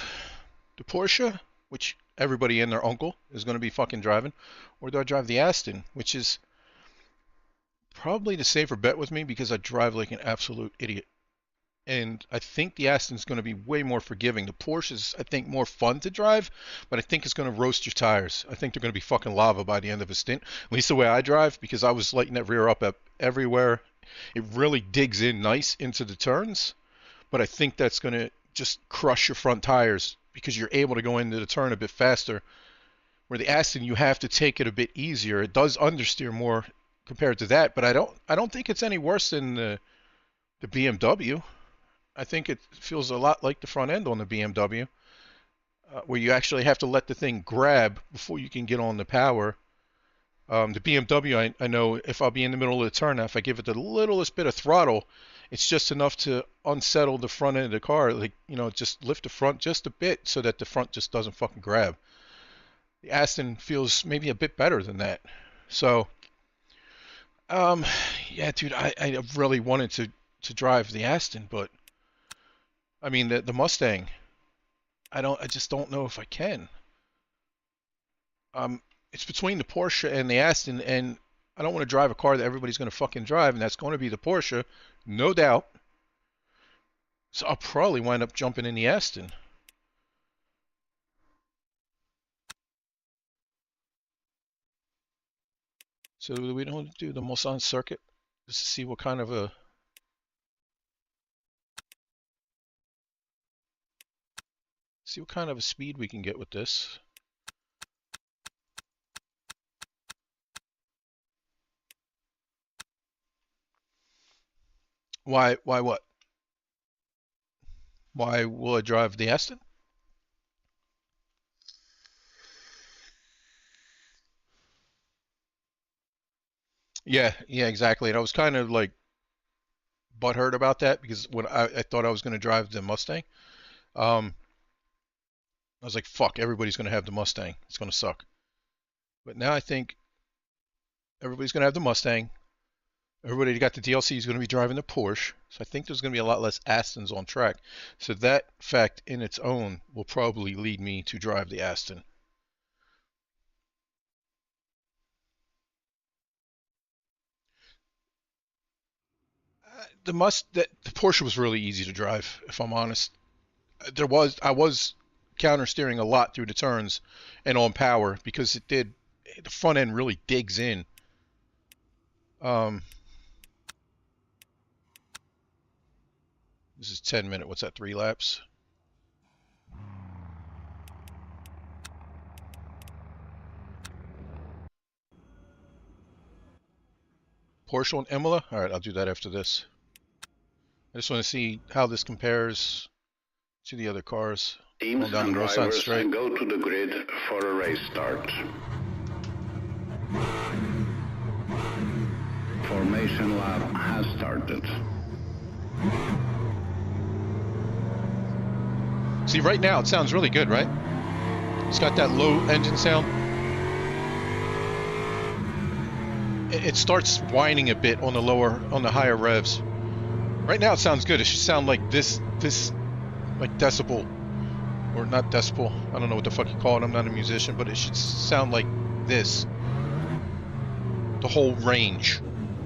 the Porsche, which everybody and their uncle is going to be fucking driving, or do I drive the Aston, which is probably the safer bet with me because I drive like an absolute idiot. And I think the Aston's going to be way more forgiving. The Porsche is, I think, more fun to drive, but I think it's going to roast your tires. I think they're going to be fucking lava by the end of a stint. At least the way I drive, because I was lighting that rear up everywhere. It really digs in nice into the turns, but I think that's going to just crush your front tires because you're able to go into the turn a bit faster. Where the Aston, you have to take it a bit easier. It does understeer more compared to that, but I don't think it's any worse than the BMW. I think it feels a lot like the front end on the BMW, where you actually have to let the thing grab before you can get on the power. The BMW, I know if I'll be in the middle of the turn, if I give it the littlest bit of throttle, it's just enough to unsettle the front end of the car, like, you know, just lift the front just a bit so that the front just doesn't fucking grab. The Aston feels maybe a bit better than that. So, yeah, dude, I really wanted to drive the Aston, but I mean the Mustang, I just don't know if I can. It's between the Porsche and the Aston, and I don't want to drive a car that everybody's going to fucking drive, and that's going to be the Porsche, no doubt. So I'll probably wind up jumping in the Aston. So we don't do the Mulsanne circuit just to see what kind of a speed we can get with this. Why what? Why will I drive the Aston? Yeah, exactly. And I was kind of like butthurt about that because when I thought I was going to drive the Mustang, um, I was like, fuck, everybody's going to have the Mustang. It's going to suck. But now I think everybody's going to have the Mustang. Everybody who got the DLC is going to be driving the Porsche. So I think there's going to be a lot less Astons on track. So that fact in its own will probably lead me to drive the Aston. The Porsche was really easy to drive, if I'm honest. I was counter steering a lot through the turns and on power because the front end really digs in. This is 10 minutes. What's that, 3 laps? Porsche on Imola? Alright, I'll do that after this. I just want to see how this compares to the other cars. Teams down and the drivers straight. go to the grid for a race start. Formation lap has started. See, right now it sounds really good, right? It's got that low engine sound. It starts whining a bit on the higher revs. Right now it sounds good. It should sound like this like decibel, or not decibel. I don't know what the fuck you call it. I'm not a musician, but it should sound like this. The whole range.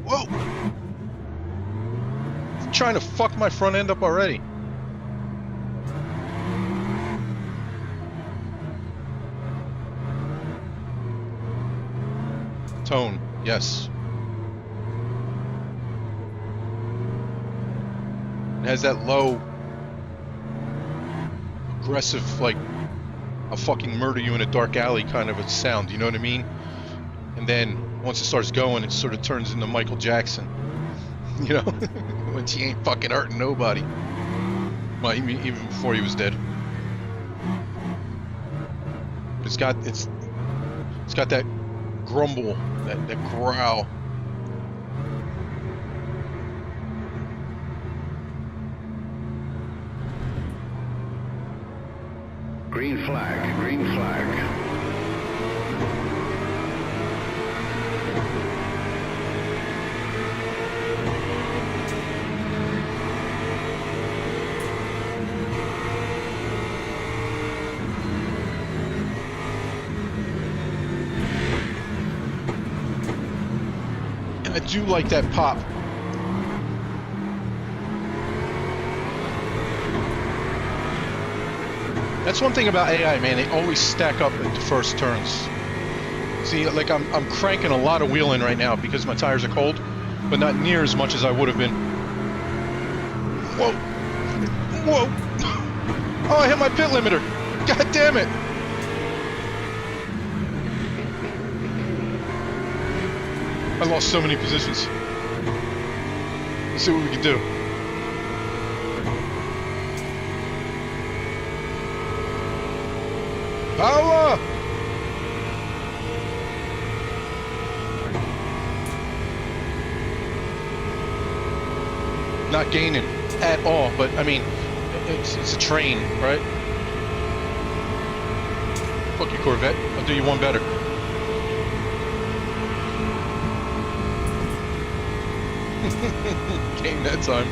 Whoa! It's trying to fuck my front end up already. Tone, yes. It has that low, aggressive, like I'll fucking murder you in a dark alley kind of a sound, you know what I mean? And then once it starts going, it sort of turns into Michael Jackson, you know, when she ain't fucking hurting nobody. Well, even before he was dead. It's got that grumble, that growl. Green flag, green flag. And I do like that pop. That's one thing about AI, man. They always stack up at the first turns. See, like I'm cranking a lot of wheeling right now because my tires are cold, but not near as much as I would have been. Whoa! Whoa! Oh, I hit my pit limiter. God damn it! I lost so many positions. Let's see what we can do. Power! Not gaining at all, but I mean, it's a train, right? Fuck you, Corvette. I'll do you one better. Game that time.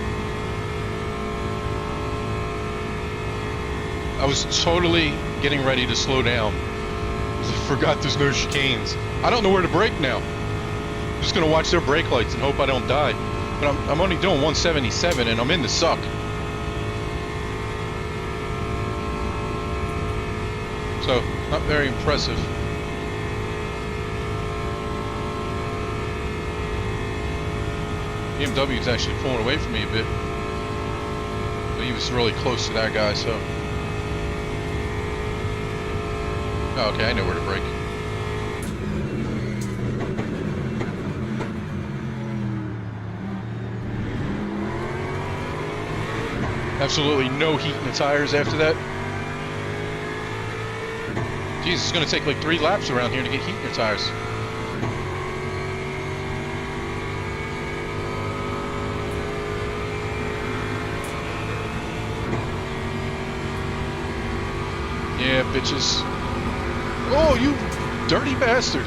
I was totally getting ready to slow down. I forgot there's no chicanes. I don't know where to brake now. I'm just gonna watch their brake lights and hope I don't die. But I'm only doing 177 and I'm in the suck. So, not very impressive. BMW's actually pulling away from me a bit. But he was really close to that guy, so. Oh, okay, I know where to brake. Absolutely no heat in the tires after that. Jeez, it's gonna take like 3 laps around here to get heat in your tires. Yeah, bitches. Oh, you dirty bastard.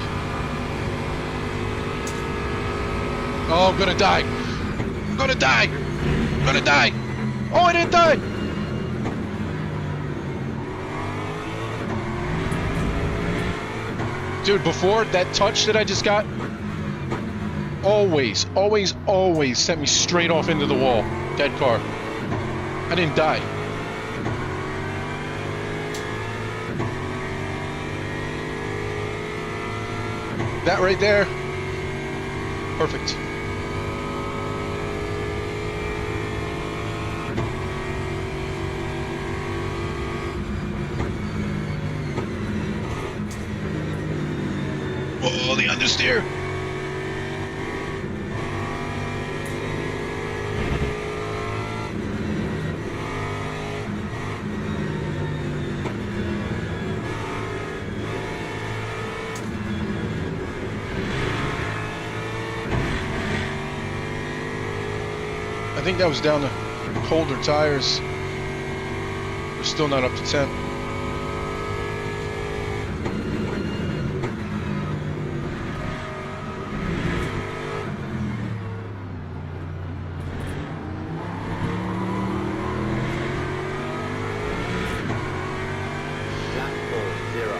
Oh, I'm gonna die. I'm gonna die. I'm gonna die. Oh, I didn't die. Dude, before that touch that I just got, always sent me straight off into the wall. Dead car. I didn't die. That right there. Perfect. Oh, the understeer. I think that was down to colder tires. We're still not up to 10.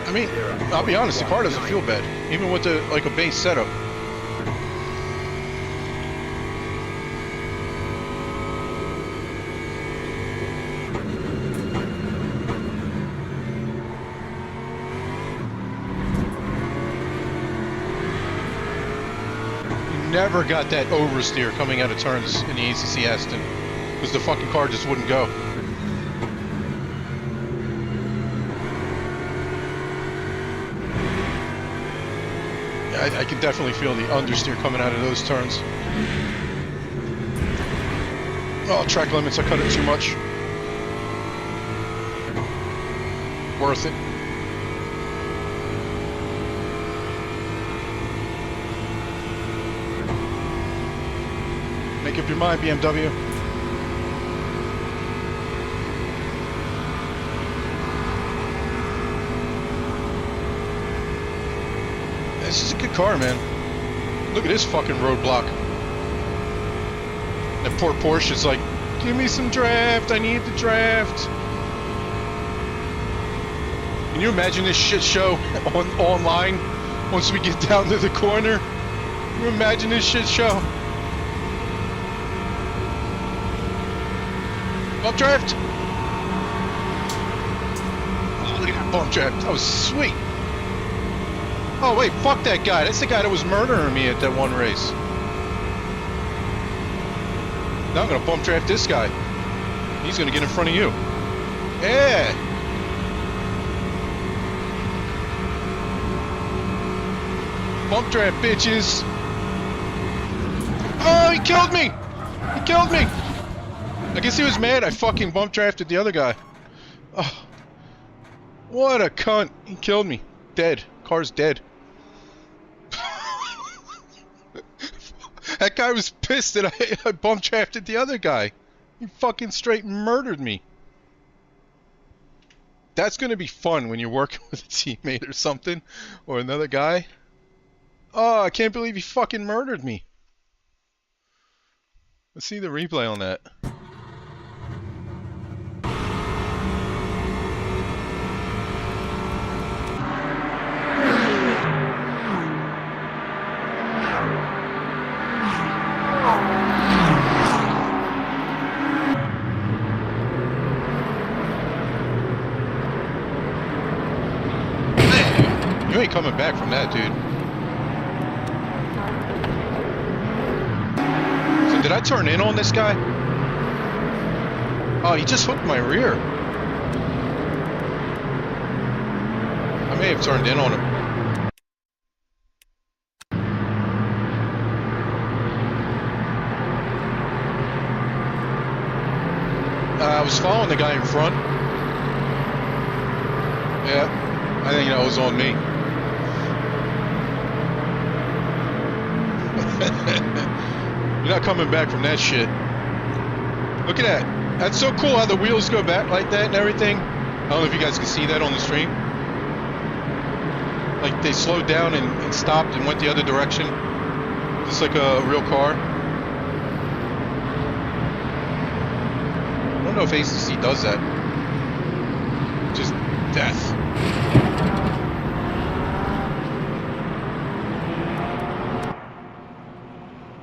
I mean, I'll be honest, the car doesn't feel bad, even with the like a base setup. Never got that oversteer coming out of turns in the ACC Aston because the fucking car just wouldn't go. I can definitely feel the understeer coming out of those turns. Oh, track limits, I cut it too much. Worth it. Make up your mind, BMW. This is a good car, man. Look at this fucking roadblock. That poor Porsche is like, give me some draft, I need the draft. Can you imagine this shit show online once we get down to the corner? Can you imagine this shit show? Bump draft! Oh, look at that bump draft. That was sweet. Oh, wait, fuck that guy. That's the guy that was murdering me at that one race. Now I'm gonna bump draft this guy. He's gonna get in front of you. Yeah! Bump draft, bitches! Oh, he killed me! He killed me! I guess he was mad I fucking bump drafted the other guy. Oh. What a cunt. He killed me. Dead. Car's dead. That guy was pissed that I bump drafted the other guy. He fucking straight murdered me. That's gonna be fun when you're working with a teammate or something, or another guy. Oh, I can't believe he fucking murdered me. Let's see the replay on that. You ain't coming back from that, dude. So did I turn in on this guy? Oh, he just hooked my rear. I may have turned in on him. I was following the guy in front. Yeah, I think that was on me. You're not coming back from that shit. Look at that. That's so cool how the wheels go back like that and everything. I don't know if you guys can see that on the stream. Like they slowed down and stopped and went the other direction. Just like a real car. I don't know if ACC does that. Just death.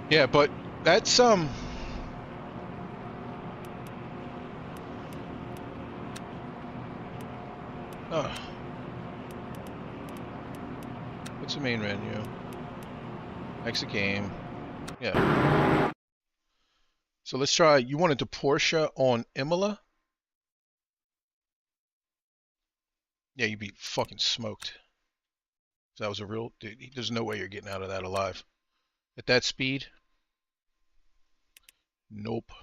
Yeah, but that's Oh. What's the main menu? Exit game. Yeah. So let's try. You wanted to Porsche on Imola? Yeah, you'd be fucking smoked. That was a real. Dude, there's no way you're getting out of that alive. At that speed? Nope.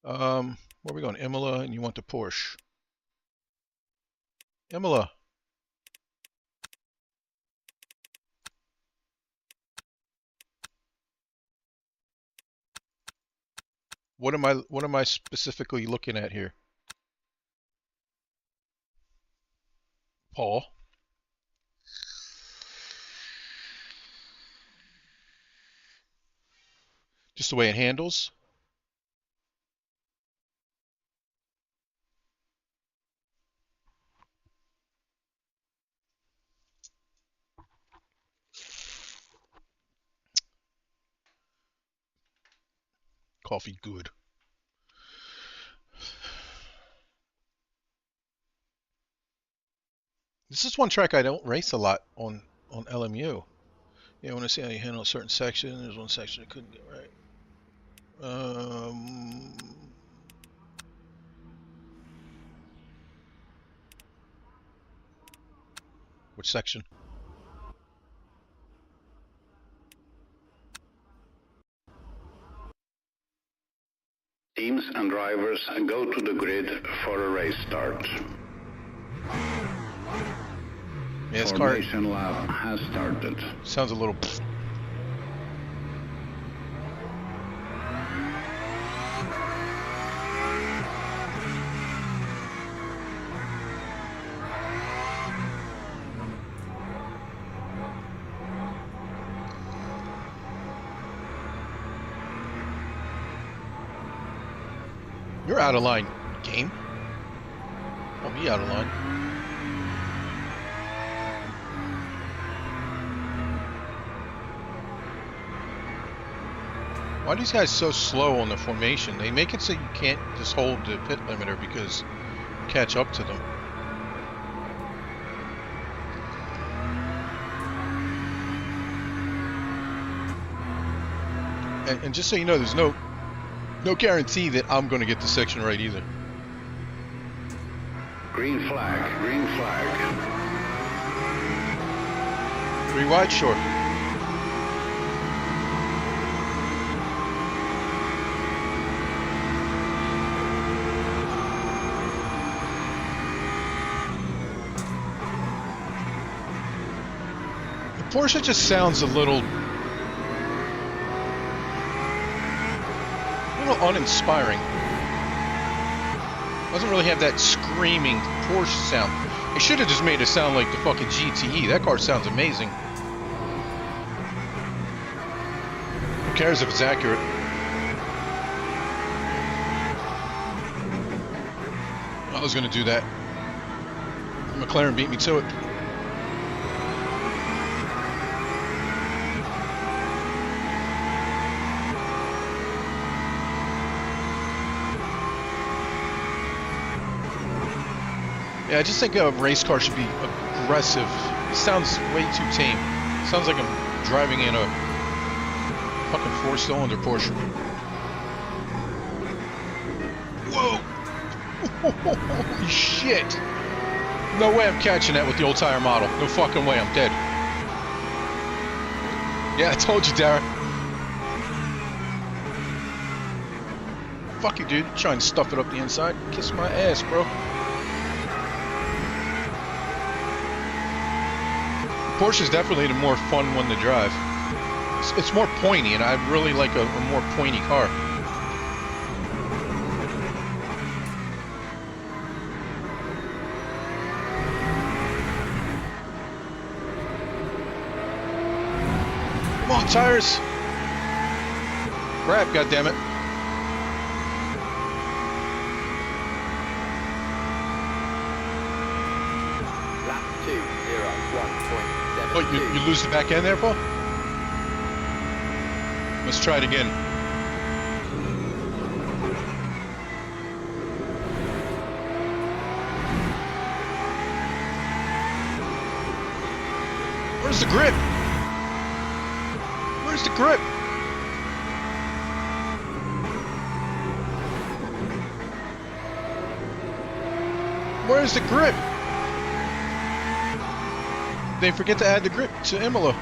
Where are we going? Imola, and you want the Porsche. Imola. What am I specifically looking at here? Paul. Just the way it handles? Coffee good. This is one track I don't race a lot on LMU. Yeah, I want to see how you handle a certain section. There's one section I couldn't get right. Which section? Teams and drivers go to the grid for a race start. Yeah, this car Formation lap has started. sounds a little. You're out of line, game. Oh, me out of line. Why are these guys so slow on the formation? They make it so you can't just hold the pit limiter because you catch up to them. And just so you know, there's no guarantee that I'm going to get the section right either. Green flag, green flag. 3 wide, short. The Porsche just sounds a little uninspiring. Doesn't really have that screaming Porsche sound. They should have just made it sound like the fucking GTE. That car sounds amazing. Who cares if it's accurate? I was gonna do that. McLaren beat me to it. Yeah, I just think a race car should be aggressive. It sounds way too tame. It sounds like I'm driving in a fucking 4-cylinder Porsche. Whoa! Holy shit! No way I'm catching that with the old tire model. No fucking way, I'm dead. Yeah, I told you, Darren. Fuck you, dude. Trying to stuff it up the inside. Kiss my ass, bro. Porsche's definitely the more fun one to drive. It's more pointy, and I really like a more pointy car. Come on, tires! Crap, goddammit. Lap 2:01.72. Oh, you lose the back end there, Paul? Let's try it again. Where's the grip? Where's the grip? Where's the grip? They forget to add the grip to Imola.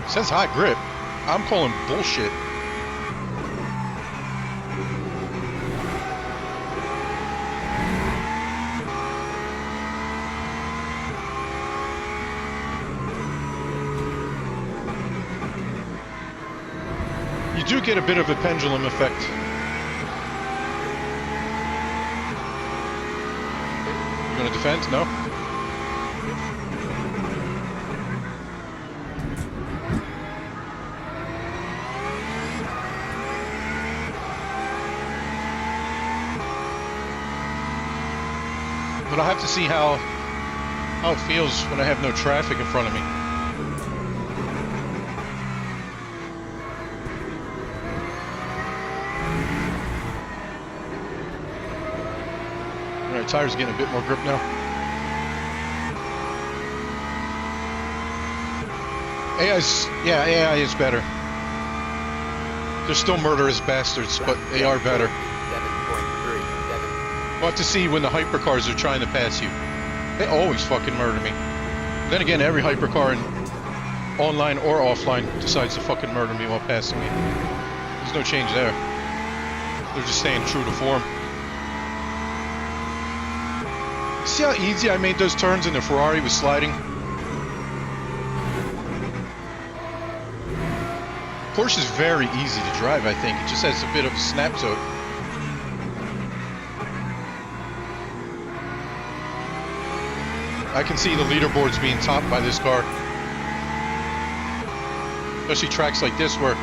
It says high grip. I'm calling bullshit. You do get a bit of a pendulum effect. You gonna defend? No? But I'll have to see how it feels when I have no traffic in front of me. Alright, tires getting a bit more grip now. AI is better. They're still murderous bastards, but they are better. 7.37. We'll have to see when the hypercars are trying to pass you. They always fucking murder me. Then again, every hypercar in online or offline decides to fucking murder me while passing me. There's no change there. They're just staying true to form. See how easy I made those turns and the Ferrari was sliding? Porsche is very easy to drive, I think. It just has a bit of a snap to it. I can see the leaderboards being topped by this car. Especially tracks like this where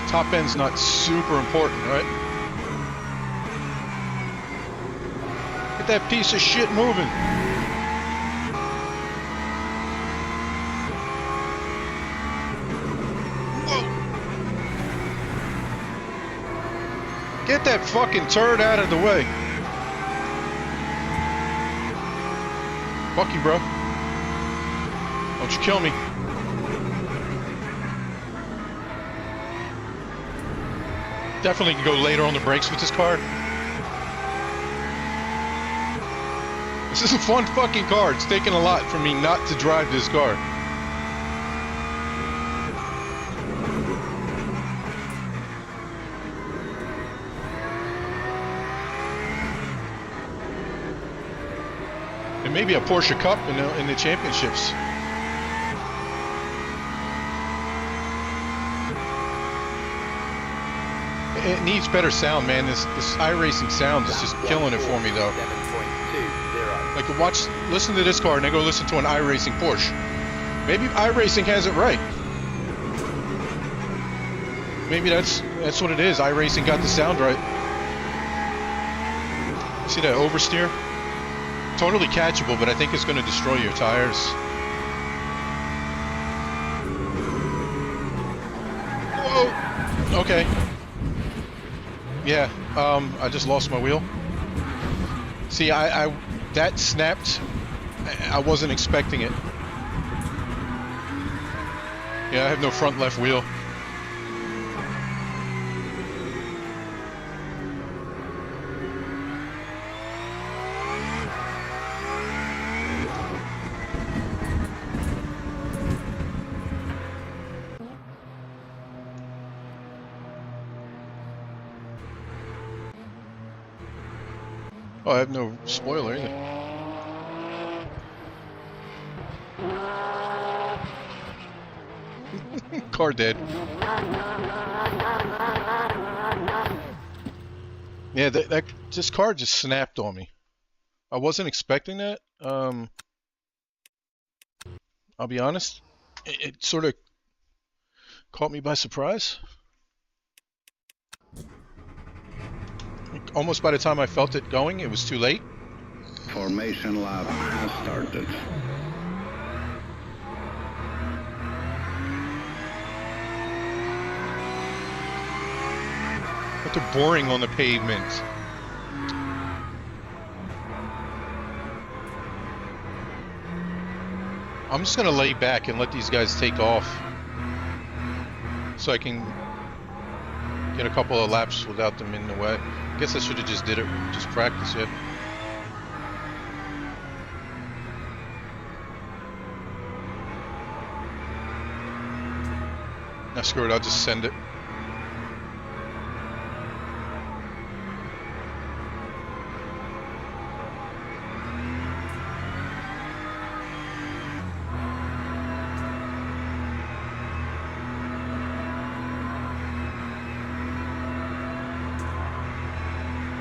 top end's not super important, right? Get that piece of shit moving. Whoa. Get that fucking turd out of the way. Fuck you, bro. Don't you kill me. Definitely can go later on the brakes with this car. This is a fun fucking car. It's taken a lot for me not to drive this car. And maybe a Porsche Cup in the championships. It needs better sound, man. This iRacing sound is just killing it for me, though. Like, listen to this car, and then go listen to an iRacing Porsche. Maybe iRacing has it right. Maybe that's what it is. iRacing got the sound right. See that oversteer? Totally catchable, but I think it's going to destroy your tires. Whoa! Okay. Yeah, I just lost my wheel. See, that snapped. I wasn't expecting it. Yeah, I have no front left wheel. Oh, I have no spoiler either. Car dead. Yeah, this car just snapped on me. I wasn't expecting that. I'll be honest. It sort of caught me by surprise. Almost by the time I felt it going, it was too late. Formation lap has started. But they're boring on the pavement. I'm just gonna lay back and let these guys take off, so I can get a couple of laps without them in the way. I guess I should have just did it, just practice it. Now screw it, I'll just send it.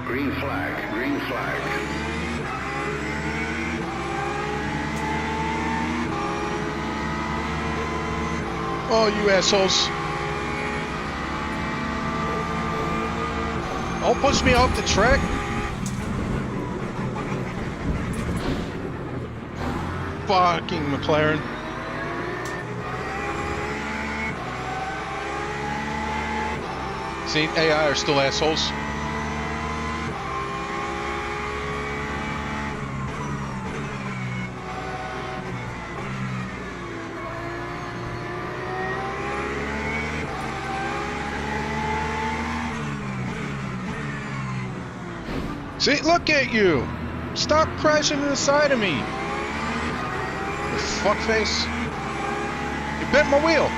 Green flag, green flag. Oh, you assholes. Don't push me off the track. Fucking McLaren. See, AI are still assholes. See, look at you! Stop crashing to the side of me! fuckface. You bent my wheel.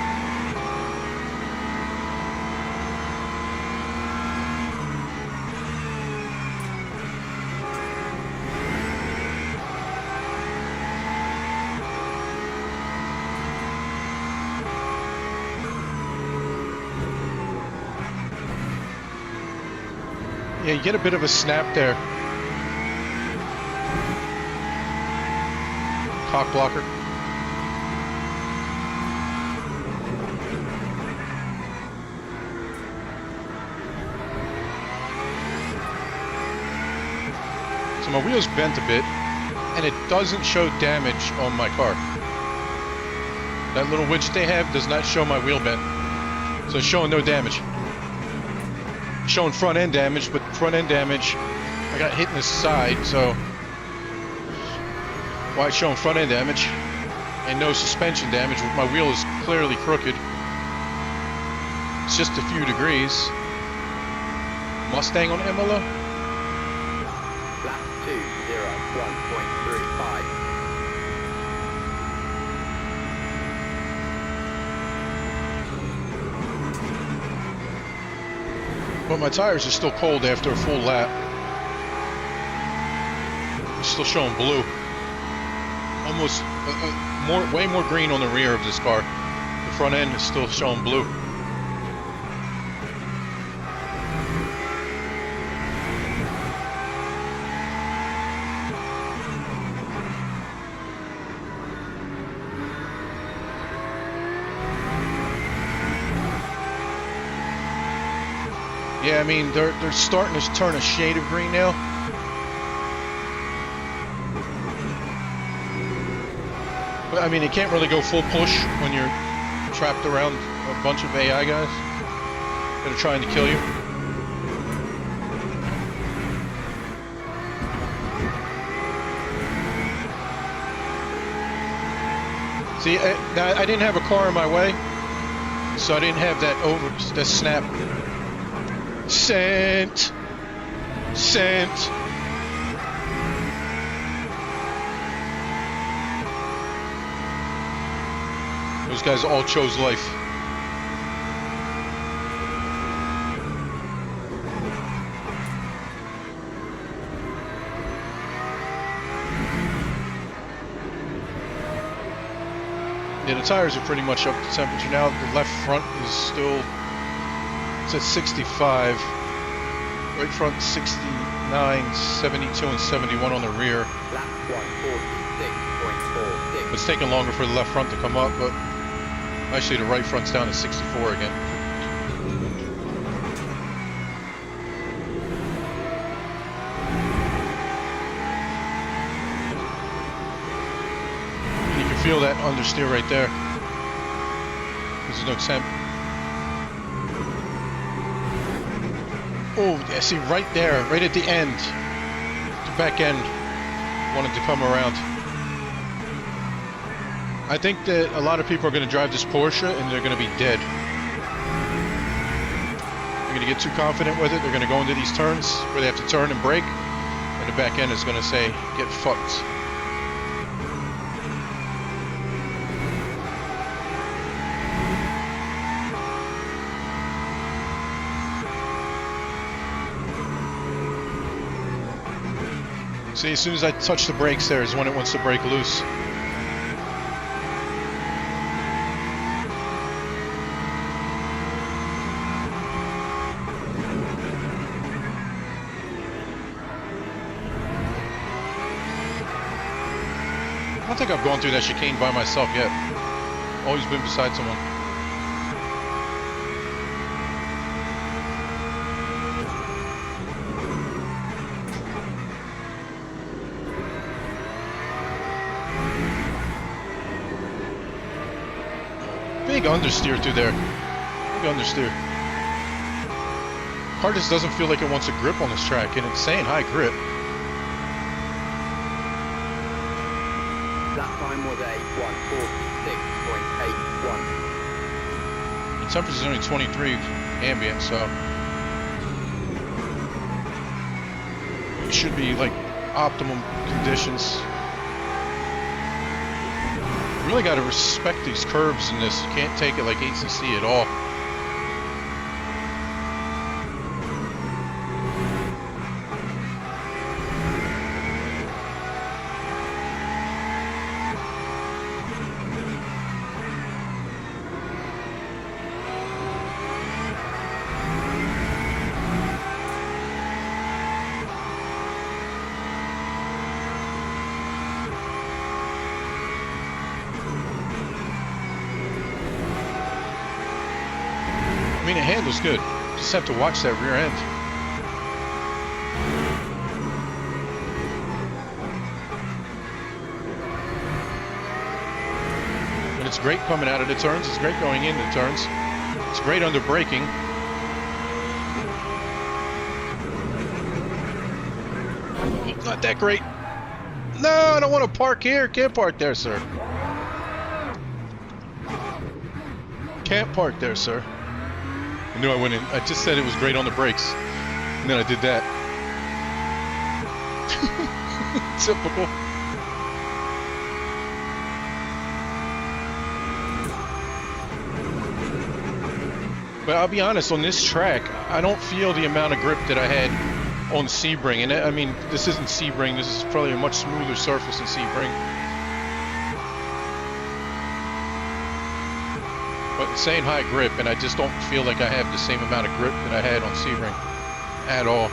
Yeah, you get a bit of a snap there. Cock blocker. So my wheel's bent a bit, and it doesn't show damage on my car. That little widget they have does not show my wheel bent. So it's showing no damage. Showing front end damage, but front end damage, I got hit in the side, so why it's showing front end damage and no suspension damage. My wheel is clearly crooked. It's just a few degrees. Mustang on MLO? Lap 201.35. But my tires are still cold after a full lap. It's still showing blue. Almost way more green on the rear of this car. The front end is still showing blue. Yeah, I mean, they're starting to turn a shade of green now. But I mean, you can't really go full push when you're trapped around a bunch of AI guys that are trying to kill you. See, I didn't have a car in my way, so I didn't have that snap. Sent. Those guys all chose life. Yeah, the tires are pretty much up to temperature now. The left front is still, it's at 65. Right front 69, 72, and 71 on the rear. Lap 146.46. It's taking longer for the left front to come up, but actually the right front's down to 64 again. And you can feel that understeer right there. There's no temp. Oh, yeah, see right there, right at the end, the back end wanted to come around. I think that a lot of people are going to drive this Porsche and they're going to be dead. They're going to get too confident with it. They're going to go into these turns where they have to turn and brake, and the back end is going to say, get fucked. See, as soon as I touch the brakes there is when it wants to break loose. I don't think I've gone through that chicane by myself yet. Always been beside someone. Big understeer through there. Big understeer. Car just doesn't feel like it wants a grip on this track, and it's saying high grip. Lap time was a 146.81. The temperature is only 23 ambient, so it should be like optimum conditions. Really got to respect these curves in this. You can't take it like ACC at all. I mean, it handles good. Just have to watch that rear end. And it's great coming out of the turns. It's great going into the turns. It's great under braking. Not that great. No, I don't want to park here. Can't park there, sir. Can't park there, sir. I knew I went in. I just said it was great on the brakes, and then I did that. Typical. But I'll be honest, on this track, I don't feel the amount of grip that I had on Sebring. And I mean, this isn't Sebring. This is probably a much smoother surface than Sebring. But it's saying high grip, and I just don't feel like I have the same amount of grip that I had on Sebring at all.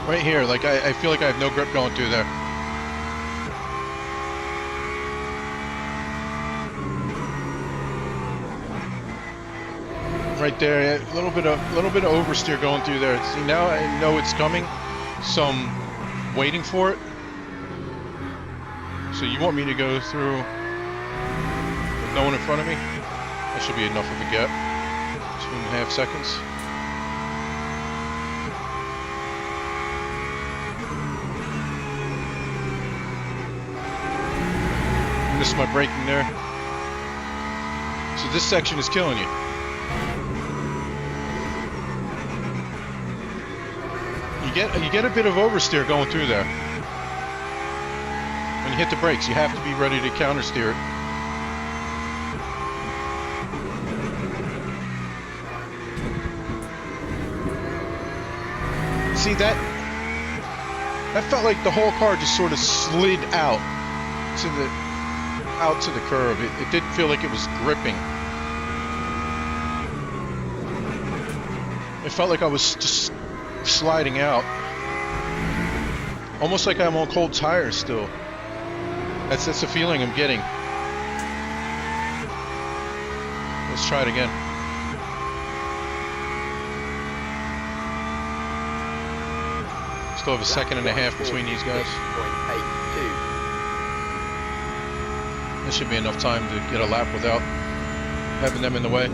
Right here, like I feel like I have no grip going through there. Right there, a little bit of oversteer going through there. See, now I know it's coming, so I'm waiting for it. So you want me to go through with no one in front of me? That should be enough of a gap. 2.5 seconds. Missed my braking there. So this section is killing you. You get a bit of oversteer going through there. When you hit the brakes, you have to be ready to countersteer it. See that? That felt like the whole car just sort of slid out to the curve. It didn't feel like it was gripping. It felt like I was just sliding out, almost like I'm on cold tires still. That's the feeling I'm getting. Let's try it again. Still have a second and a half between these guys. There should be enough time to get a lap without having them in the way.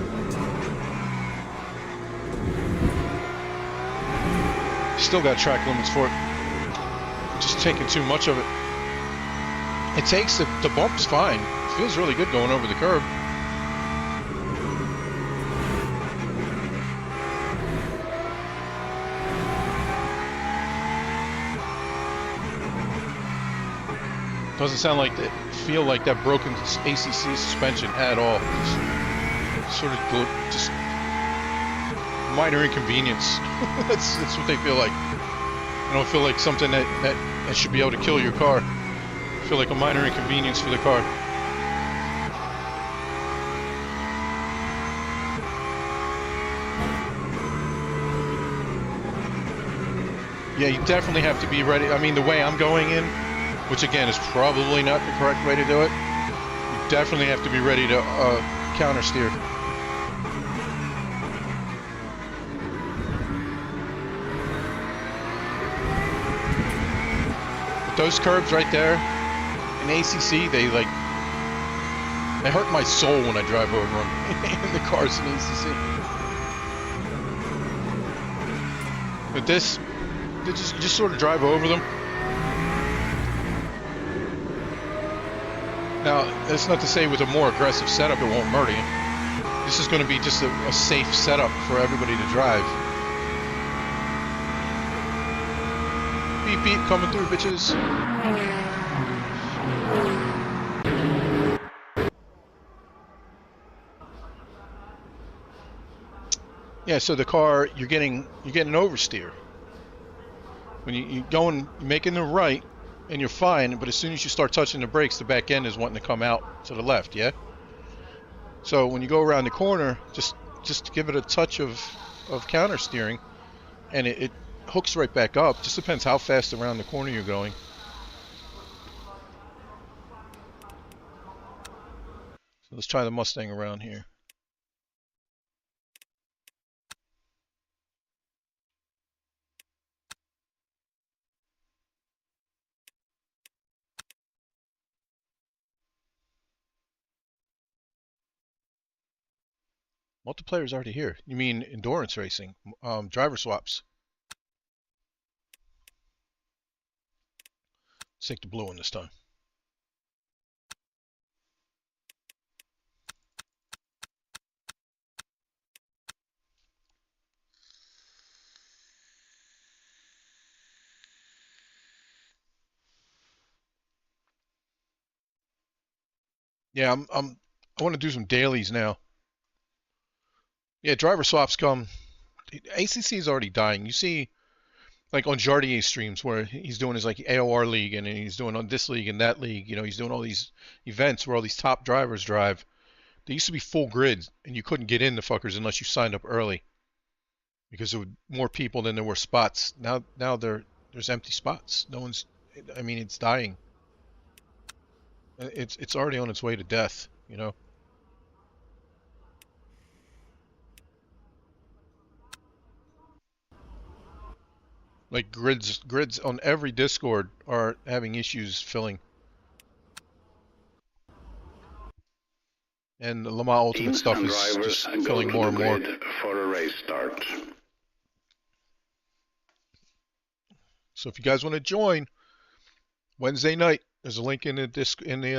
Still got track limits for it. Just taking too much of it. It takes the bump's fine. It feels really good going over the curb. Doesn't sound like that. Feel like that broken ACC suspension at all. Just sort of just minor inconvenience. that's what they feel like. I don't feel like something that should be able to kill your car. I feel like a minor inconvenience for the car. Yeah, you definitely have to be ready. I mean, the way I'm going in, which again is probably not the correct way to do it, you definitely have to be ready to counter steer. But those curbs right there in ACC, they hurt my soul when I drive over them in the cars in ACC. But this, you just sort of drive over them. Now, that's not to say with a more aggressive setup it won't murder you. This is going to be just a safe setup for everybody to drive. Beep beep coming through, bitches. Yeah, so the car you're getting an oversteer. When you're making the right and you're fine, but as soon as you start touching the brakes, the back end is wanting to come out to the left, yeah? So when you go around the corner, just give it a touch of counter steering and it hooks right back up. Just depends how fast around the corner you're going. So let's try the Mustang around here. Multiplayer's already here. You mean endurance racing? Driver swaps. Let's take the blue one this time. Yeah, I want to do some dailies now. Yeah, driver swaps come. ACC is already dying. You see, like on Jardier's streams where he's doing his like AOR league and he's doing on this league and that league. You know, he's doing all these events where all these top drivers drive. They used to be full grids and you couldn't get in the fuckers unless you signed up early because there were more people than there were spots. Now there's empty spots. No one's. I mean, it's dying. It's already on its way to death. You know. Like grids on every Discord are having issues filling. And the Le Mans Ultimate stuff is just filling more and more. For a race start. So if you guys want to join, Wednesday night, there's a link in the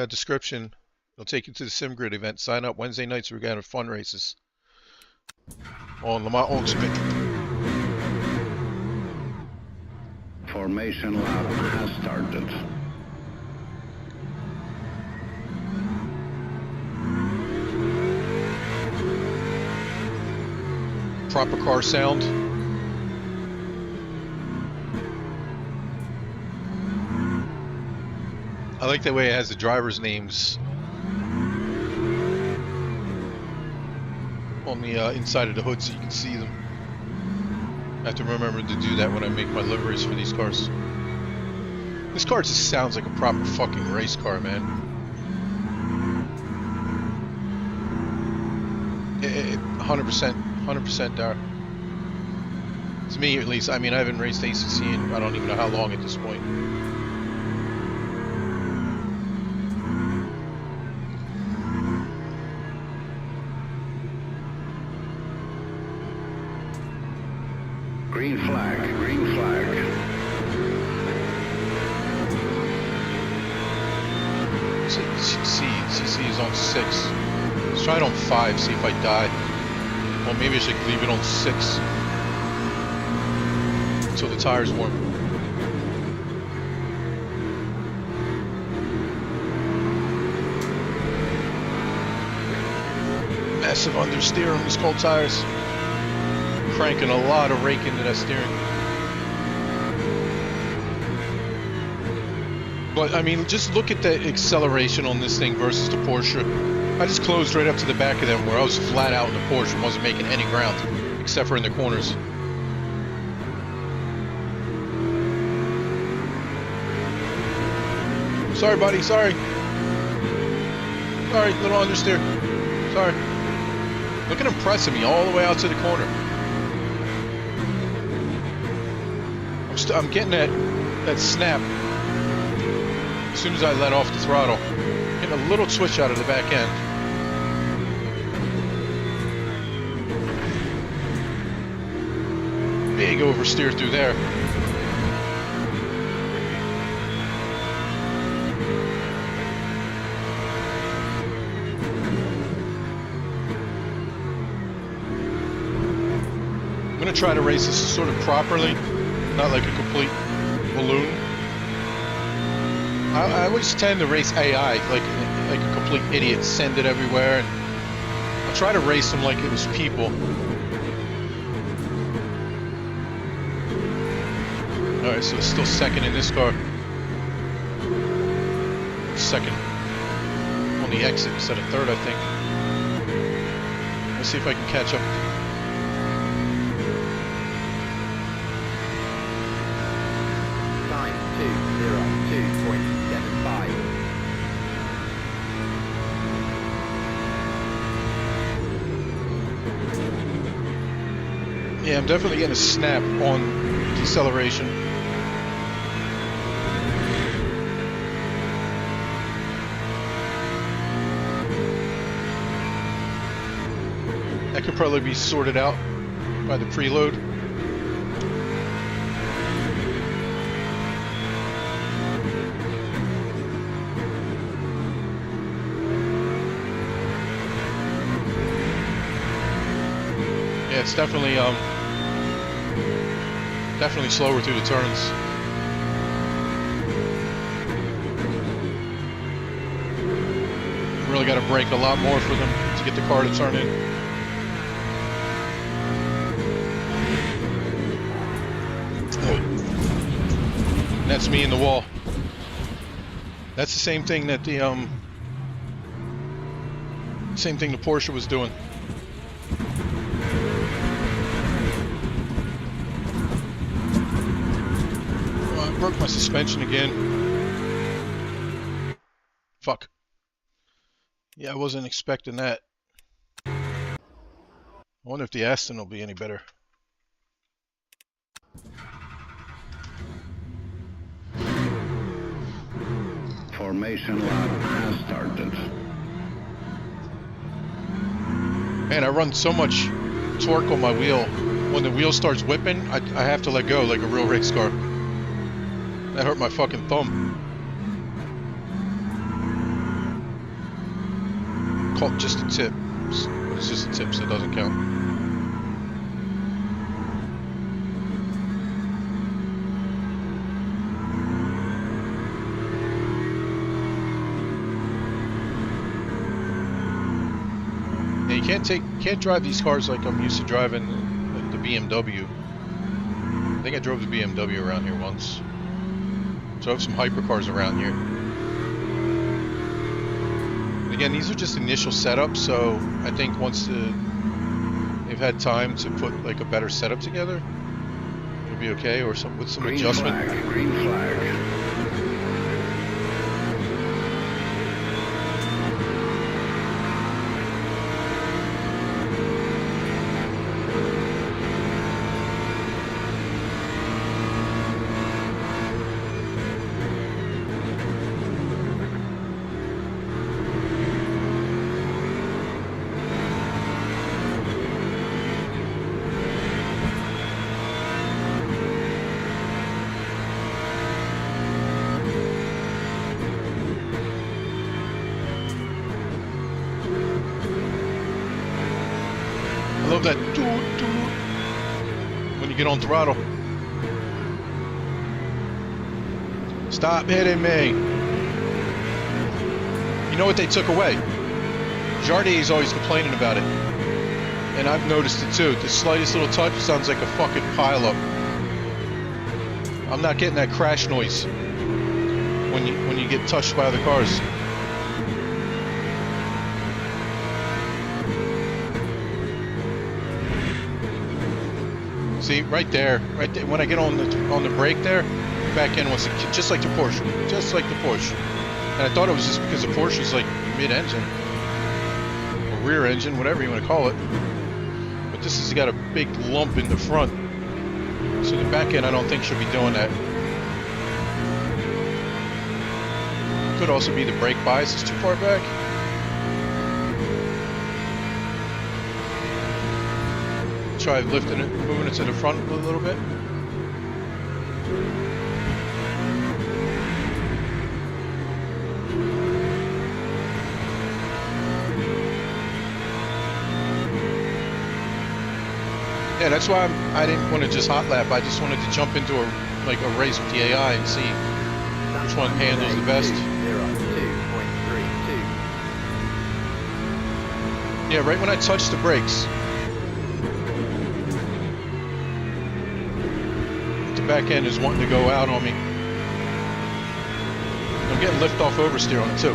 description. It'll take you to the SimGrid event. Sign up Wednesday nights. We're going to have fun races on Le Mans Ultimate. Formation lap has started. Proper car sound. I like the way it has the drivers' names on the inside of the hood so you can see them. I have to remember to do that when I make my liveries for these cars. This car just sounds like a proper fucking race car, man. 100% there. To me, at least. I mean, I haven't raced ACC in I don't even know how long at this point. Green flag, green flag. CC is on 6. Let's try it on 5, see if I die. Well, maybe I should leave it on 6 until the tire's warm. Massive understeer on these cold tires. Cranking a lot of rake into that steering. But I mean, just look at the acceleration on this thing versus the Porsche. I just closed right up to the back of them where I was flat out in the Porsche and wasn't making any ground except for in the corners. Sorry, buddy, sorry. Sorry, little understeer. Sorry. Look at him pressing me all the way out to the corner. I'm getting that snap as soon as I let off the throttle. Getting a little twitch out of the back end. Big oversteer through there. gonna try to race this sort of properly, not like a complete balloon. I always tend to race AI like a complete idiot, send it everywhere, and I'll try to race them like it was people. Alright, so it's still second in this car. Second on the exit instead of third, I think. Let's see if I can catch up. 202.75. Yeah, I'm definitely getting a snap on deceleration. That could probably be sorted out by the preload. Yeah, it's definitely slower through the turns. Really got to brake a lot more for them to get the car to turn in. And that's me in the wall. That's the same thing that the Porsche was doing. Broke my suspension again. Fuck. Yeah, I wasn't expecting that. I wonder if the Aston will be any better. Formation lap has started. Man, I run so much torque on my wheel. When the wheel starts whipping, I have to let go like a real race car. That hurt my fucking thumb. Caught just a tip. It's just a tip, so it doesn't count. Yeah, you can't drive these cars like I'm used to driving the BMW. I think I drove the BMW around here once. Drove some hypercars around here. And again, these are just initial setups, so I think once they've had time to put like a better setup together, it'll be okay, or with some Green adjustment. flag, green flag. I love that toot toot when you get on throttle. Stop hitting me. You know what they took away? Jardier's always complaining about it. And I've noticed it too. The slightest little touch sounds like a fucking pileup. I'm not getting that crash noise when you get touched by other cars. See, right there, when I get on the brake there, back end was just like the Porsche, And I thought it was just because the Porsche is like mid-engine or rear engine, whatever you want to call it. But this has got a big lump in the front, so the back end I don't think should be doing that. Could also be the brake bias is too far back. Try lifting it, moving it to the front a little bit. Yeah, that's why I didn't want to just hot lap. I just wanted to jump into a race with the AI and see which one handles the best. 2.32. Yeah, right when I touched the brakes, the back end is wanting to go out on me. I'm getting lift off oversteer on it too.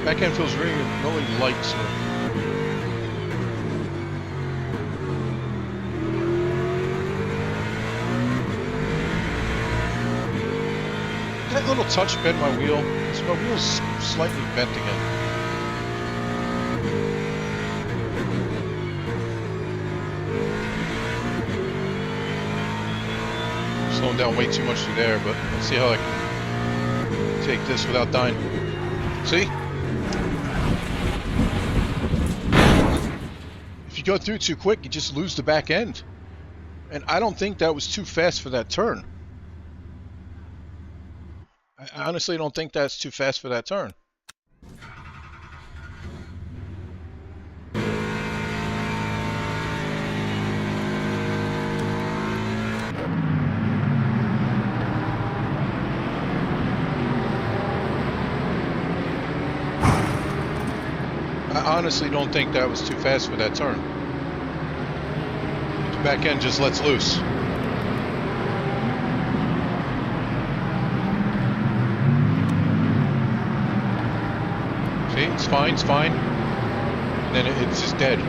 Back end feels really light, so. That little touch bent my wheel. So my wheel's slightly bent again. Slowing down way too much through there, but let's see how I can take this without dying. See? If you go through too quick, you just lose the back end. And I don't think that was too fast for that turn. I honestly don't think that's too fast for that turn. I honestly don't think that was too fast for that turn. The back end just lets loose. See, it's fine, it's fine. And then it's just dead.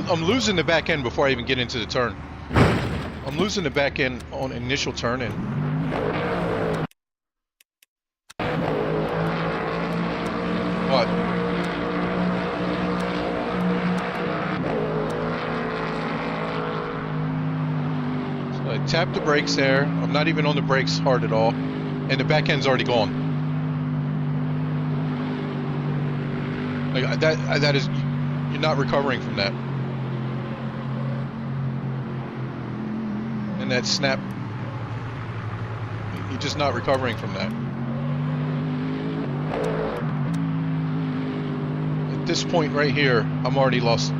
I'm losing the back end before I even get into the turn. I'm losing the back end on initial turn in. What? So I tap the brakes there. I'm not even on the brakes hard at all. And the back end's already gone. Like that is, you're not recovering from that. And that snap, you're just not recovering from that. At this point right here, I've already lost it.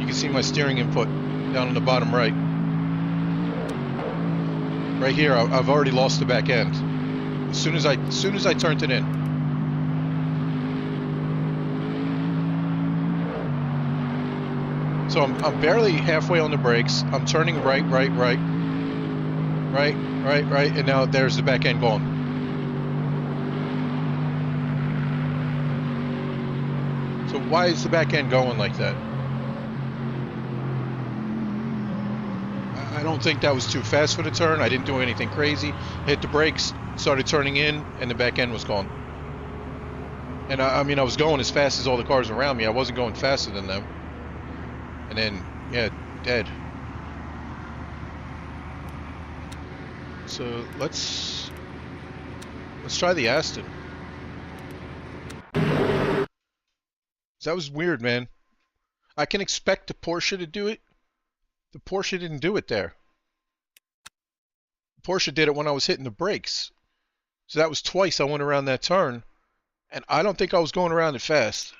You can see my steering input down on the bottom right. Right here, I've already lost the back end. As soon as I turned it in. So I'm barely halfway on the brakes. I'm turning right, and now there's the back end gone. So why is the back end going like that? I don't think that was too fast for the turn. I didn't do anything crazy. Hit the brakes, started turning in, and the back end was gone. And I mean, I was going as fast as all the cars around me. I wasn't going faster than them. And then, yeah, dead. So let's try the Aston. That was weird, man. I can expect the Porsche to do it. The Porsche didn't do it there. The Porsche did it when I was hitting the brakes. So that was twice I went around that turn. And I don't think I was going around it fast.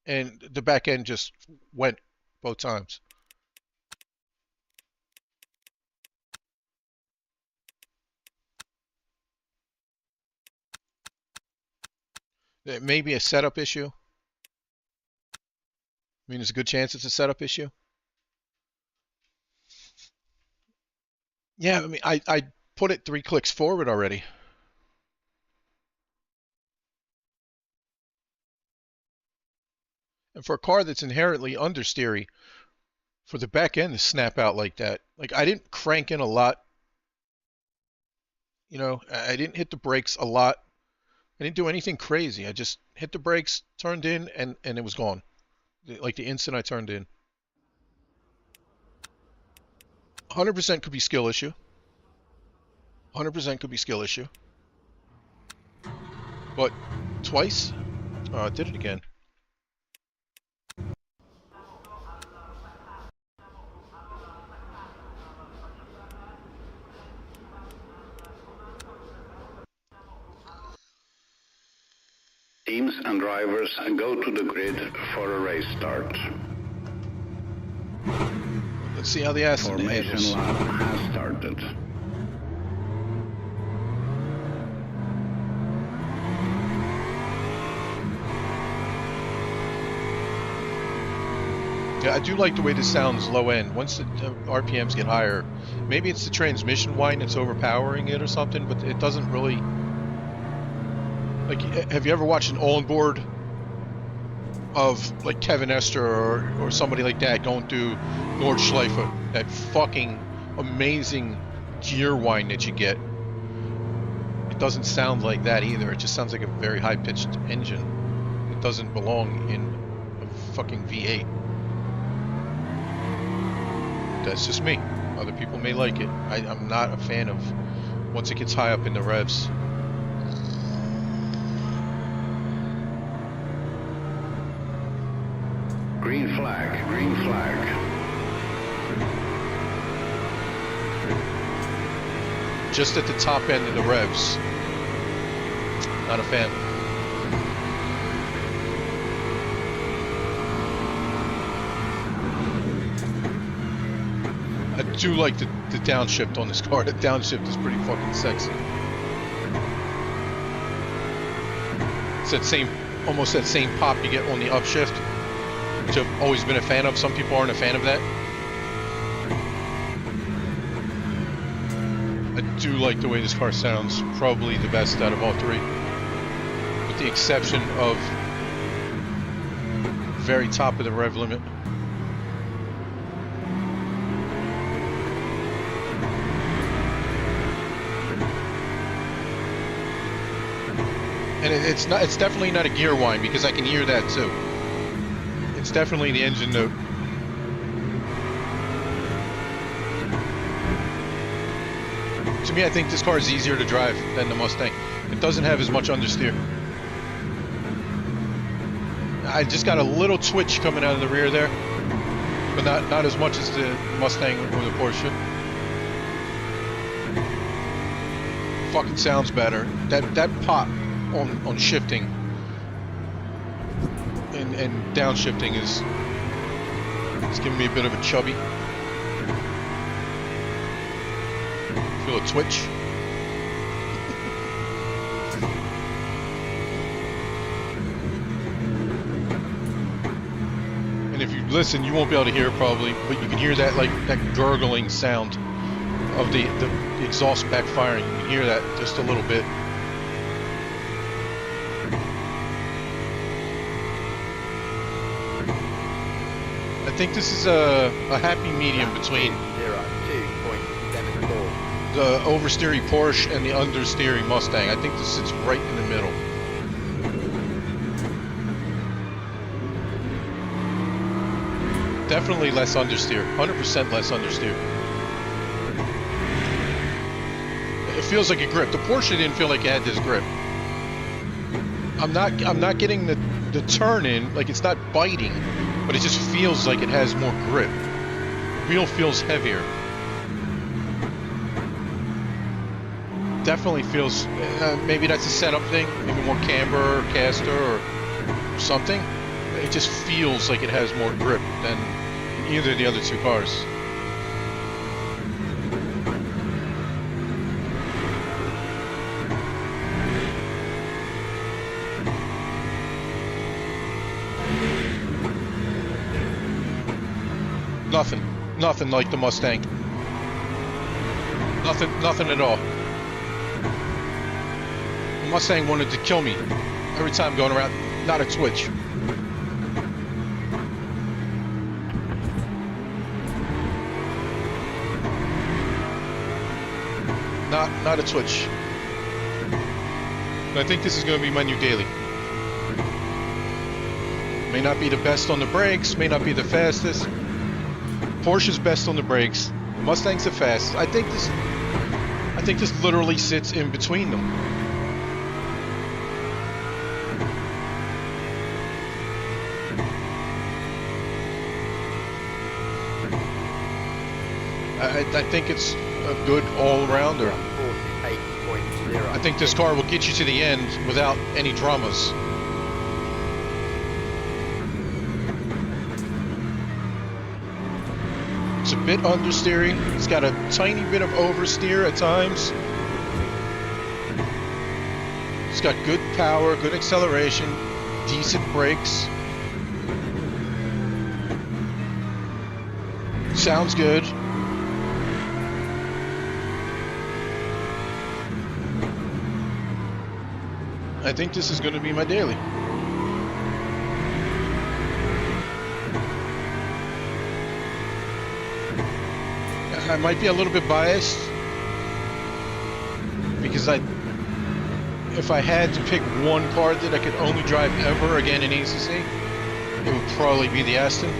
And the back end just went both times. It may be a setup issue. I mean, there's a good chance it's a setup issue. Yeah, I mean, I put it 3 clicks forward already. And for a car that's inherently understeery, for the back end to snap out like that, like I didn't crank in a lot. You know, I didn't hit the brakes a lot. I didn't do anything crazy. I just hit the brakes, turned in, and it was gone. Like the instant I turned in. 100% could be skill issue. 100% could be skill issue. But twice? Oh, I did it again. Teams and drivers go to the grid for a race start. Let's see how the acid Formation handles. lap has started. Yeah, I do like the way this sounds low end. Once the RPMs get higher, maybe it's the transmission whine that's overpowering it or something, but it doesn't really... Like, have you ever watched an on-board of, like, Kevin Esther or somebody like that going through Nordschleife? That fucking amazing gear whine that you get. It doesn't sound like that either. It just sounds like a very high-pitched engine. It doesn't belong in a fucking V8. That's just me. Other people may like it. I'm not a fan of once it gets high up in the revs. Green flag, green flag. Just at the top end of the revs. Not a fan. I do like the downshift on this car. The downshift is pretty fucking sexy. It's that same, almost that same pop you get on the upshift, which I've always been a fan of. Some people aren't a fan of that. I do like the way this car sounds. Probably the best out of all three. With the exception of very top of the rev limit. And it's definitely not a gear whine, because I can hear that too. It's definitely the engine note. To me, I think this car is easier to drive than the Mustang. It doesn't have as much understeer. I just got a little twitch coming out of the rear there, but not as much as the Mustang or the Porsche. Fucking sounds better. That pop on shifting and downshifting is giving me a bit of a chubby. Feel a twitch. And if you listen, you won't be able to hear it probably, but you can hear that, like, that gurgling sound of the exhaust backfiring. You can hear that just a little bit. I think this is a happy medium between 2.74. the oversteery Porsche and the understeery Mustang. I think this sits right in the middle. Definitely less understeer. 100% less understeer. It feels like a grip. The Porsche didn't feel like it had this grip. I'm not getting the turn in, like it's not biting, but it just feels like it has more grip. The wheel feels heavier. Definitely feels, maybe that's a setup thing, maybe more camber or caster or something. It just feels like it has more grip than either of the other two cars. Nothing like the Mustang. Nothing at all. The Mustang wanted to kill me every time going around. Not a twitch. Not a twitch. But I think this is going to be my new daily. May not be the best on the brakes, may not be the fastest. Porsche's best on the brakes, The Mustang's the fastest. I think this literally sits in between them. I think it's a good all-rounder. 48.0. I think this car will get you to the end without any dramas. It's a bit understeering. It's got a tiny bit of oversteer at times. It's got good power, good acceleration, decent brakes. Sounds good. I think this is going to be my daily. I might be a little bit biased because if I had to pick one car that I could only drive ever again in ACC, it would probably be the Aston.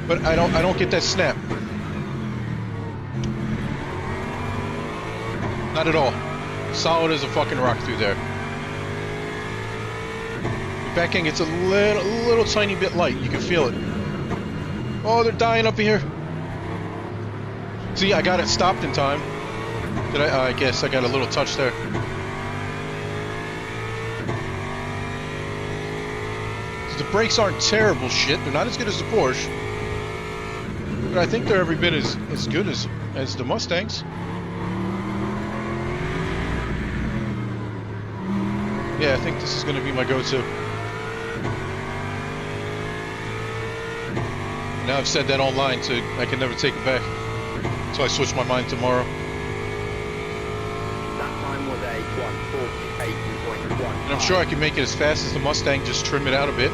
But I don't get that snap. Not at all. Solid as a fucking rock through there. The back end gets a little tiny bit light. You can feel it. Oh, they're dying up here. See, I got it stopped in time. Did I? I guess I got a little touch there. The brakes aren't terrible shit. They're not as good as the Porsche. But I think they're every bit as good as the Mustangs. Yeah, I think this is going to be my go-to. Now I've said that online, so I can never take it back. So I switch my mind tomorrow. That time was a 1:48.1. And I'm sure I can make it as fast as the Mustang, just trim it out a bit.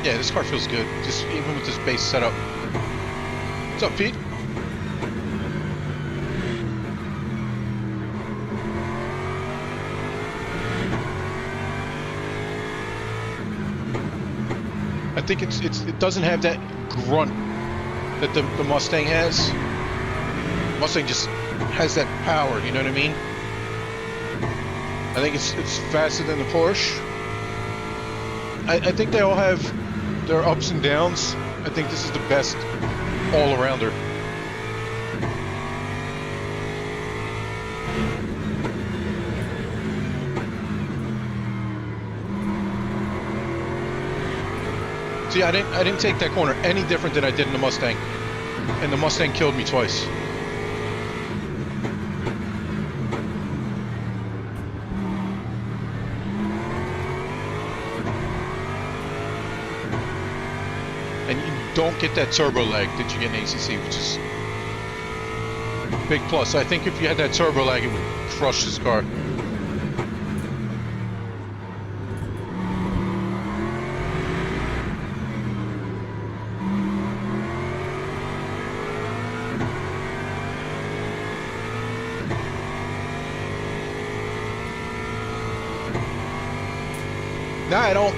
Yeah, this car feels good, just even with this base setup. What's up, Pete? I think it doesn't have that grunt that the Mustang has. Mustang just has that power, you know what I mean? I think it's faster than the Porsche. I think they all have their ups and downs. I think this is the best all-arounder. See, I didn't take that corner any different than I did in the Mustang, and the Mustang killed me twice. And you don't get that turbo lag that you get in ACC, which is a big plus. I think if you had that turbo lag, it would crush this car. No, I don't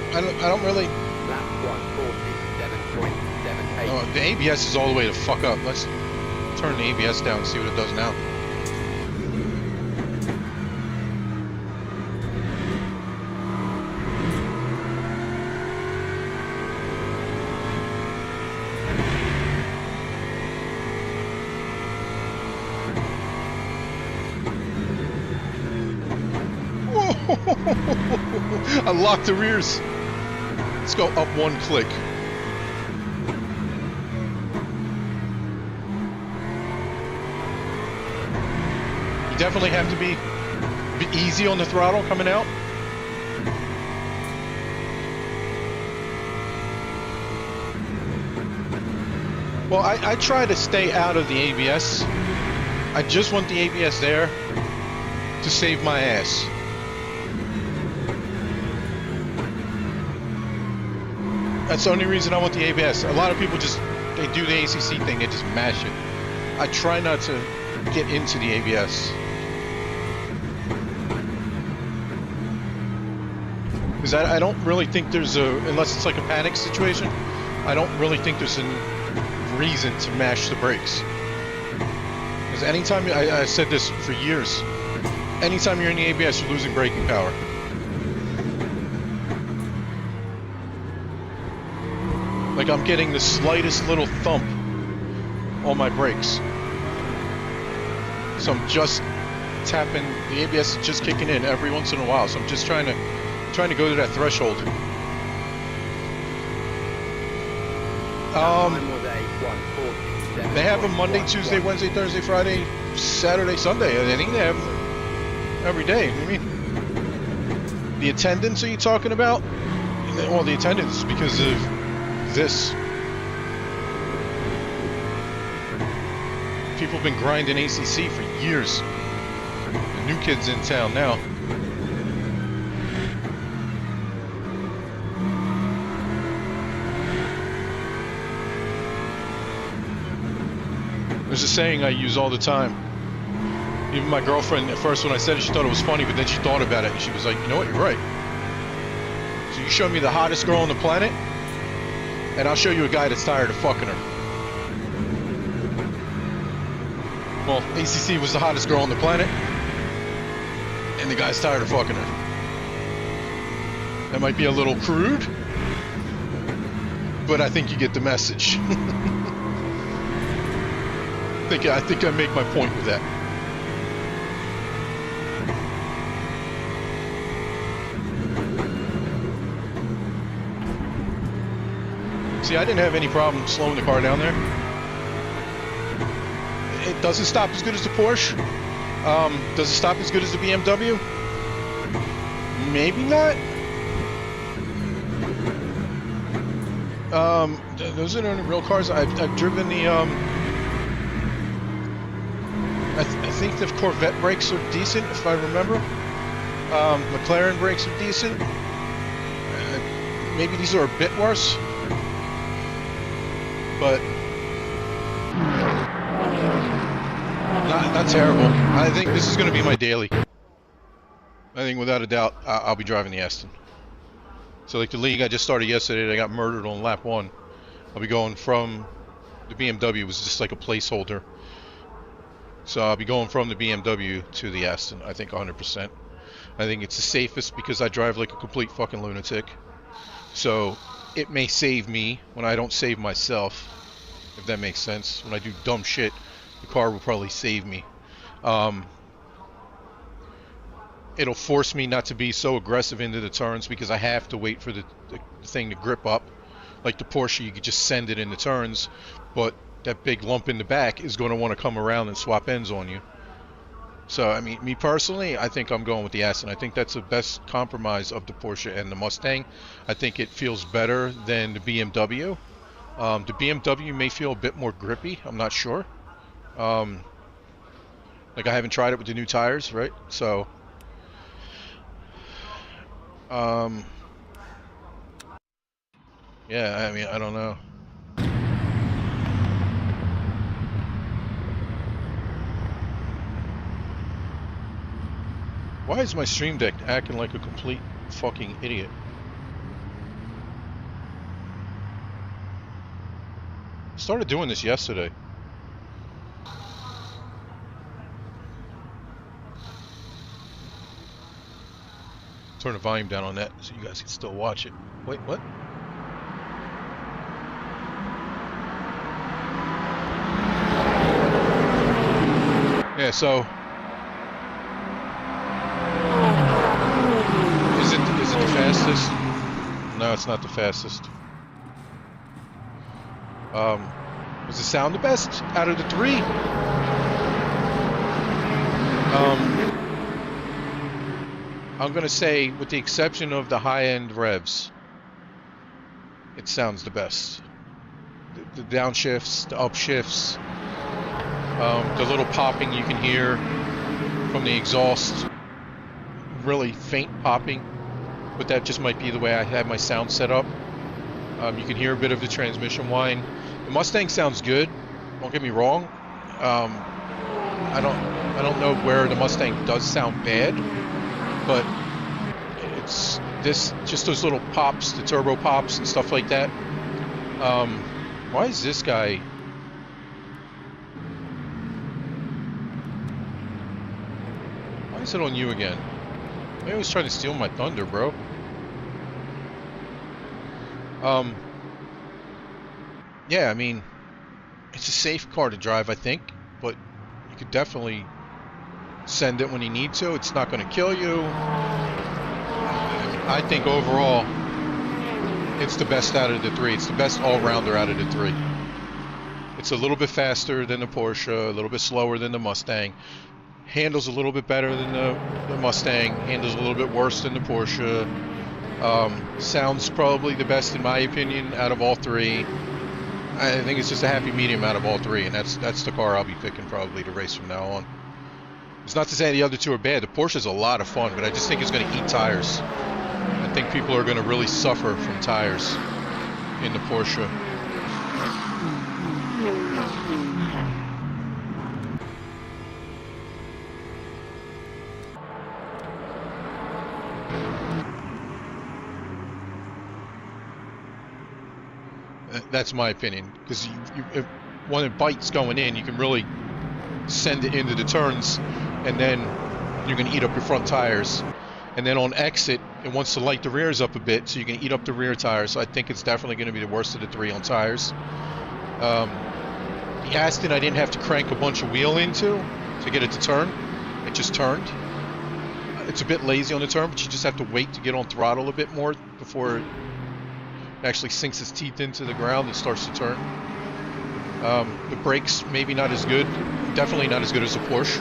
really. Lap 1:47.78. Oh, the ABS is all the way to fuck up. Let's turn the ABS down and see what it does now. I locked the rears. Let's go up one click. You definitely have to be easy on the throttle coming out. Well, I try to stay out of the ABS. I just want the ABS there to save my ass. That's the only reason I want the ABS. A lot of people they do the ACC thing, they just mash it. I try not to get into the ABS. Because I don't really think there's unless it's like a panic situation, I don't really think there's a reason to mash the brakes. Because anytime, I said this for years, anytime you're in the ABS, you're losing braking power. Like I'm getting the slightest little thump on my brakes. So I'm just tapping, the ABS is just kicking in every once in a while. So I'm just trying to go to that threshold. They have them Monday, Tuesday, Wednesday, Thursday, Friday, Saturday, Sunday. I think they have them every day. I mean, the attendance are you talking about? Well, the attendance is because of this. People have been grinding ACC for years. The new kids in town now. There's a saying I use all the time. Even my girlfriend, at first when I said it, she thought it was funny, but then she thought about it and she was like, you know what, you're right. So you show me the hottest girl on the planet, and I'll show you a guy that's tired of fucking her. Well, ACC was the hottest girl on the planet, and the guy's tired of fucking her. That might be a little crude, but I think you get the message. I think I make my point with that. See, I didn't have any problem slowing the car down there. It doesn't stop as good as the Porsche. Does it stop as good as the BMW? Maybe not. Those are the only real cars. I've driven the I think the Corvette brakes are decent, if I remember. McLaren brakes are decent. Maybe these are a bit worse, but not terrible. I think this is going to be my daily. I think without a doubt, I'll be driving the Aston. So like the league I just started yesterday, I got murdered on lap 1. I'll be going from the BMW, was just like a placeholder. So I'll be going from the BMW to the Aston, I think 100%. I think it's the safest because I drive like a complete fucking lunatic. So it may save me when I don't save myself, if that makes sense. When I do dumb shit, the car will probably save me. It'll force me not to be so aggressive into the turns because I have to wait for the thing to grip up. Like the Porsche, you could just send it in the turns, but that big lump in the back is going to want to come around and swap ends on you. So, I mean, me personally, I think I'm going with the Aston. I think that's the best compromise of the Porsche and the Mustang. I think it feels better than the BMW. The BMW may feel a bit more grippy. I'm not sure. Like I haven't tried it with the new tires, right? So, yeah, I mean, I don't know. Why is my Stream Deck acting like a complete fucking idiot? I started doing this yesterday. Turn the volume down on that so you guys can still watch it. Wait, what? Yeah, so is it the fastest? No, it's not the fastest. Does it sound the best out of the 3? I'm gonna say, with the exception of the high-end revs, it sounds the best. The downshifts, the upshifts, the little popping you can hear from the exhaust, really faint popping, but that just might be the way I have my sound set up. You can hear a bit of the transmission whine. The Mustang sounds good, don't get me wrong. I don't know where the Mustang does sound bad, but it's just those little pops, the turbo pops and stuff like that. Why is this guy? Why is it on you again? Maybe he was trying to steal my thunder, bro. Yeah, I mean, it's a safe car to drive, I think, but you could definitely send it when you need to. It's not going to kill you. I think overall, it's the best out of the three. It's the best all-rounder out of the three. It's a little bit faster than the Porsche, a little bit slower than the Mustang. Handles a little bit better than the Mustang. Handles a little bit worse than the Porsche. Sounds probably the best in my opinion out of all three. I think it's just a happy medium out of all three, and that's the car I'll be picking probably to race from now on. It's not to say the other two are bad. The Porsche's a lot of fun, but I just think it's going to eat tires. I think people are going to really suffer from tires in the Porsche. That's my opinion, because when it bites going in, you can really send it into the turns, and then you're going to eat up your front tires. And then on exit, it wants to light the rears up a bit, so you can eat up the rear tires. So I think it's definitely going to be the worst of the three on tires. The Aston, I didn't have to crank a bunch of wheel into to get it to turn. It just turned. It's a bit lazy on the turn, but you just have to wait to get on throttle a bit more before it actually sinks its teeth into the ground and starts to turn. The brakes maybe not as good, definitely not as good as a Porsche,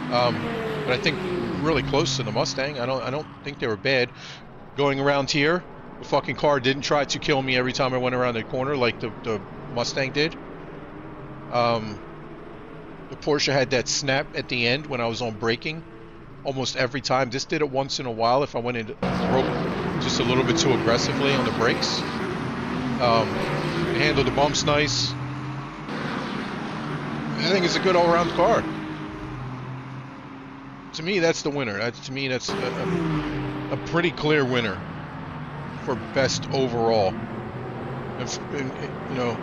but I think really close to the Mustang. I don't think they were bad. Going around here, the fucking car didn't try to kill me every time I went around the corner like the Mustang did. The Porsche had that snap at the end when I was on braking almost every time. This did it once in a while if I went into just a little bit too aggressively on the brakes. It handled the bumps nice. I think it's a good all-around car. To me, that's the winner. To me, that's a pretty clear winner for best overall. You know,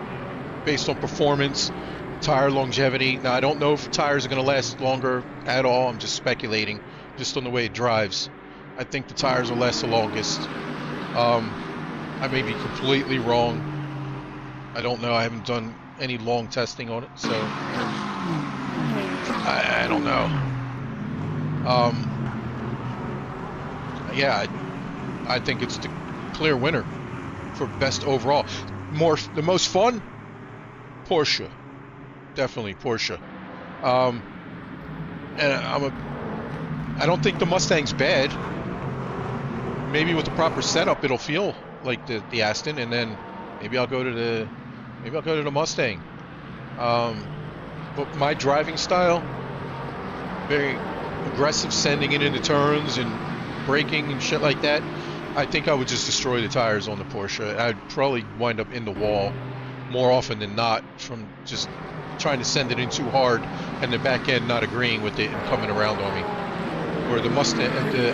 based on performance, tire longevity. Now, I don't know if tires are going to last longer at all. I'm just speculating, just on the way it drives. I think the tires will last the longest. I may be completely wrong. I don't know. I haven't done any long testing on it, so I don't know. Yeah, I think it's the clear winner for best overall. The most fun, Porsche, definitely Porsche. And I don't think the Mustang's bad. Maybe with the proper setup, it'll feel like the Aston, and then maybe I'll go to the Mustang. But my driving style, very aggressive, sending it into turns and braking and shit like that. I think I would just destroy the tires on the Porsche. I'd probably wind up in the wall more often than not from just trying to send it in too hard and the back end not agreeing with it and coming around on me. Where the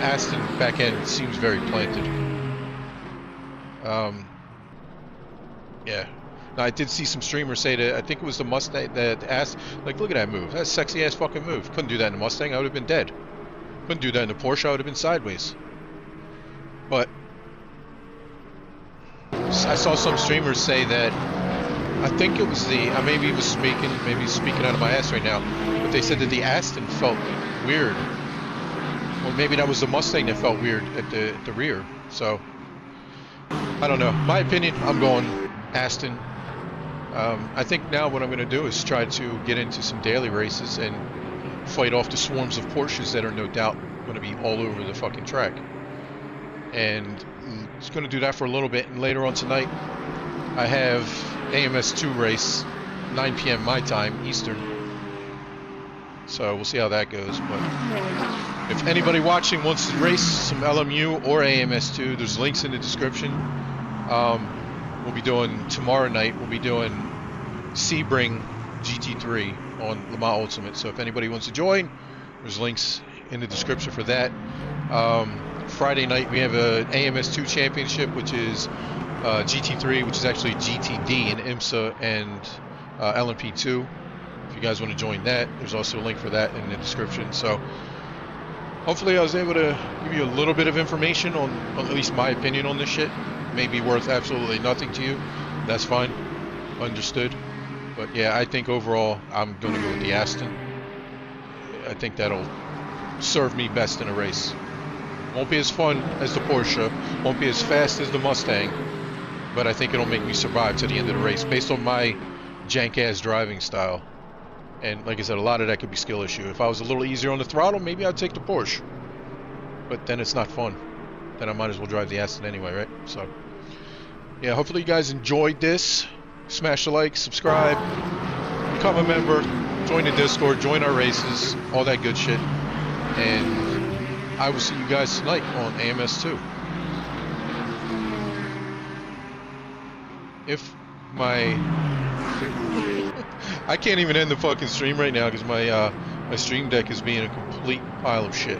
Aston back end seems very planted. Yeah. Now, I did see some streamers say that I think it was the Mustang that asked, like, look at that move. That's a sexy ass fucking move. Couldn't do that in the Mustang. I would have been dead. Couldn't do that in the Porsche. I would have been sideways. But I saw some streamers say that I think it was maybe speaking out of my ass right now, but they said that the Aston felt weird. Or maybe that was the Mustang that felt weird at the rear. So I don't know. My opinion, I'm going Aston. I think now what I'm going to do is try to get into some daily races and fight off the swarms of Porsches that are no doubt going to be all over the fucking track. And it's going to do that for a little bit. And later on tonight, I have AMS2 race, 9 p.m. my time, Eastern. So we'll see how that goes. But if anybody watching wants to race some LMU or AMS2, there's links in the description. We'll be doing tomorrow night. We'll be doing Sebring GT3 on Le Mans Ultimate. So if anybody wants to join, there's links in the description for that. Friday night we have an AMS2 championship, which is GT3, which is actually GTD in IMSA and LMP2. If you guys want to join that, there's also a link for that in the description. So hopefully I was able to give you a little bit of information on at least my opinion on this shit. May be worth absolutely nothing to you. That's fine. Understood. But yeah, I think overall I'm going to go with the Aston. I think that'll serve me best in a race. Won't be as fun as the Porsche. Won't be as fast as the Mustang. But I think it'll make me survive to the end of the race based on my jank-ass driving style. And like I said, a lot of that could be skill issue. If I was a little easier on the throttle, maybe I'd take the Porsche. But then it's not fun. Then I might as well drive the Aston anyway, right? So, yeah, hopefully you guys enjoyed this. Smash the like, subscribe, become a member, join the Discord, join our races, all that good shit. And I will see you guys tonight on AMS2. If my... I can't even end the fucking stream right now because my stream deck is being a complete pile of shit.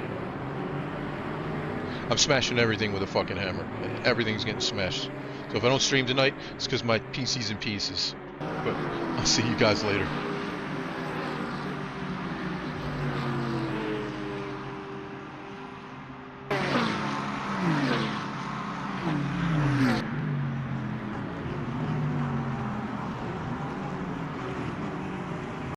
I'm smashing everything with a fucking hammer. Everything's getting smashed. So if I don't stream tonight, it's because my PC's in pieces. But I'll see you guys later.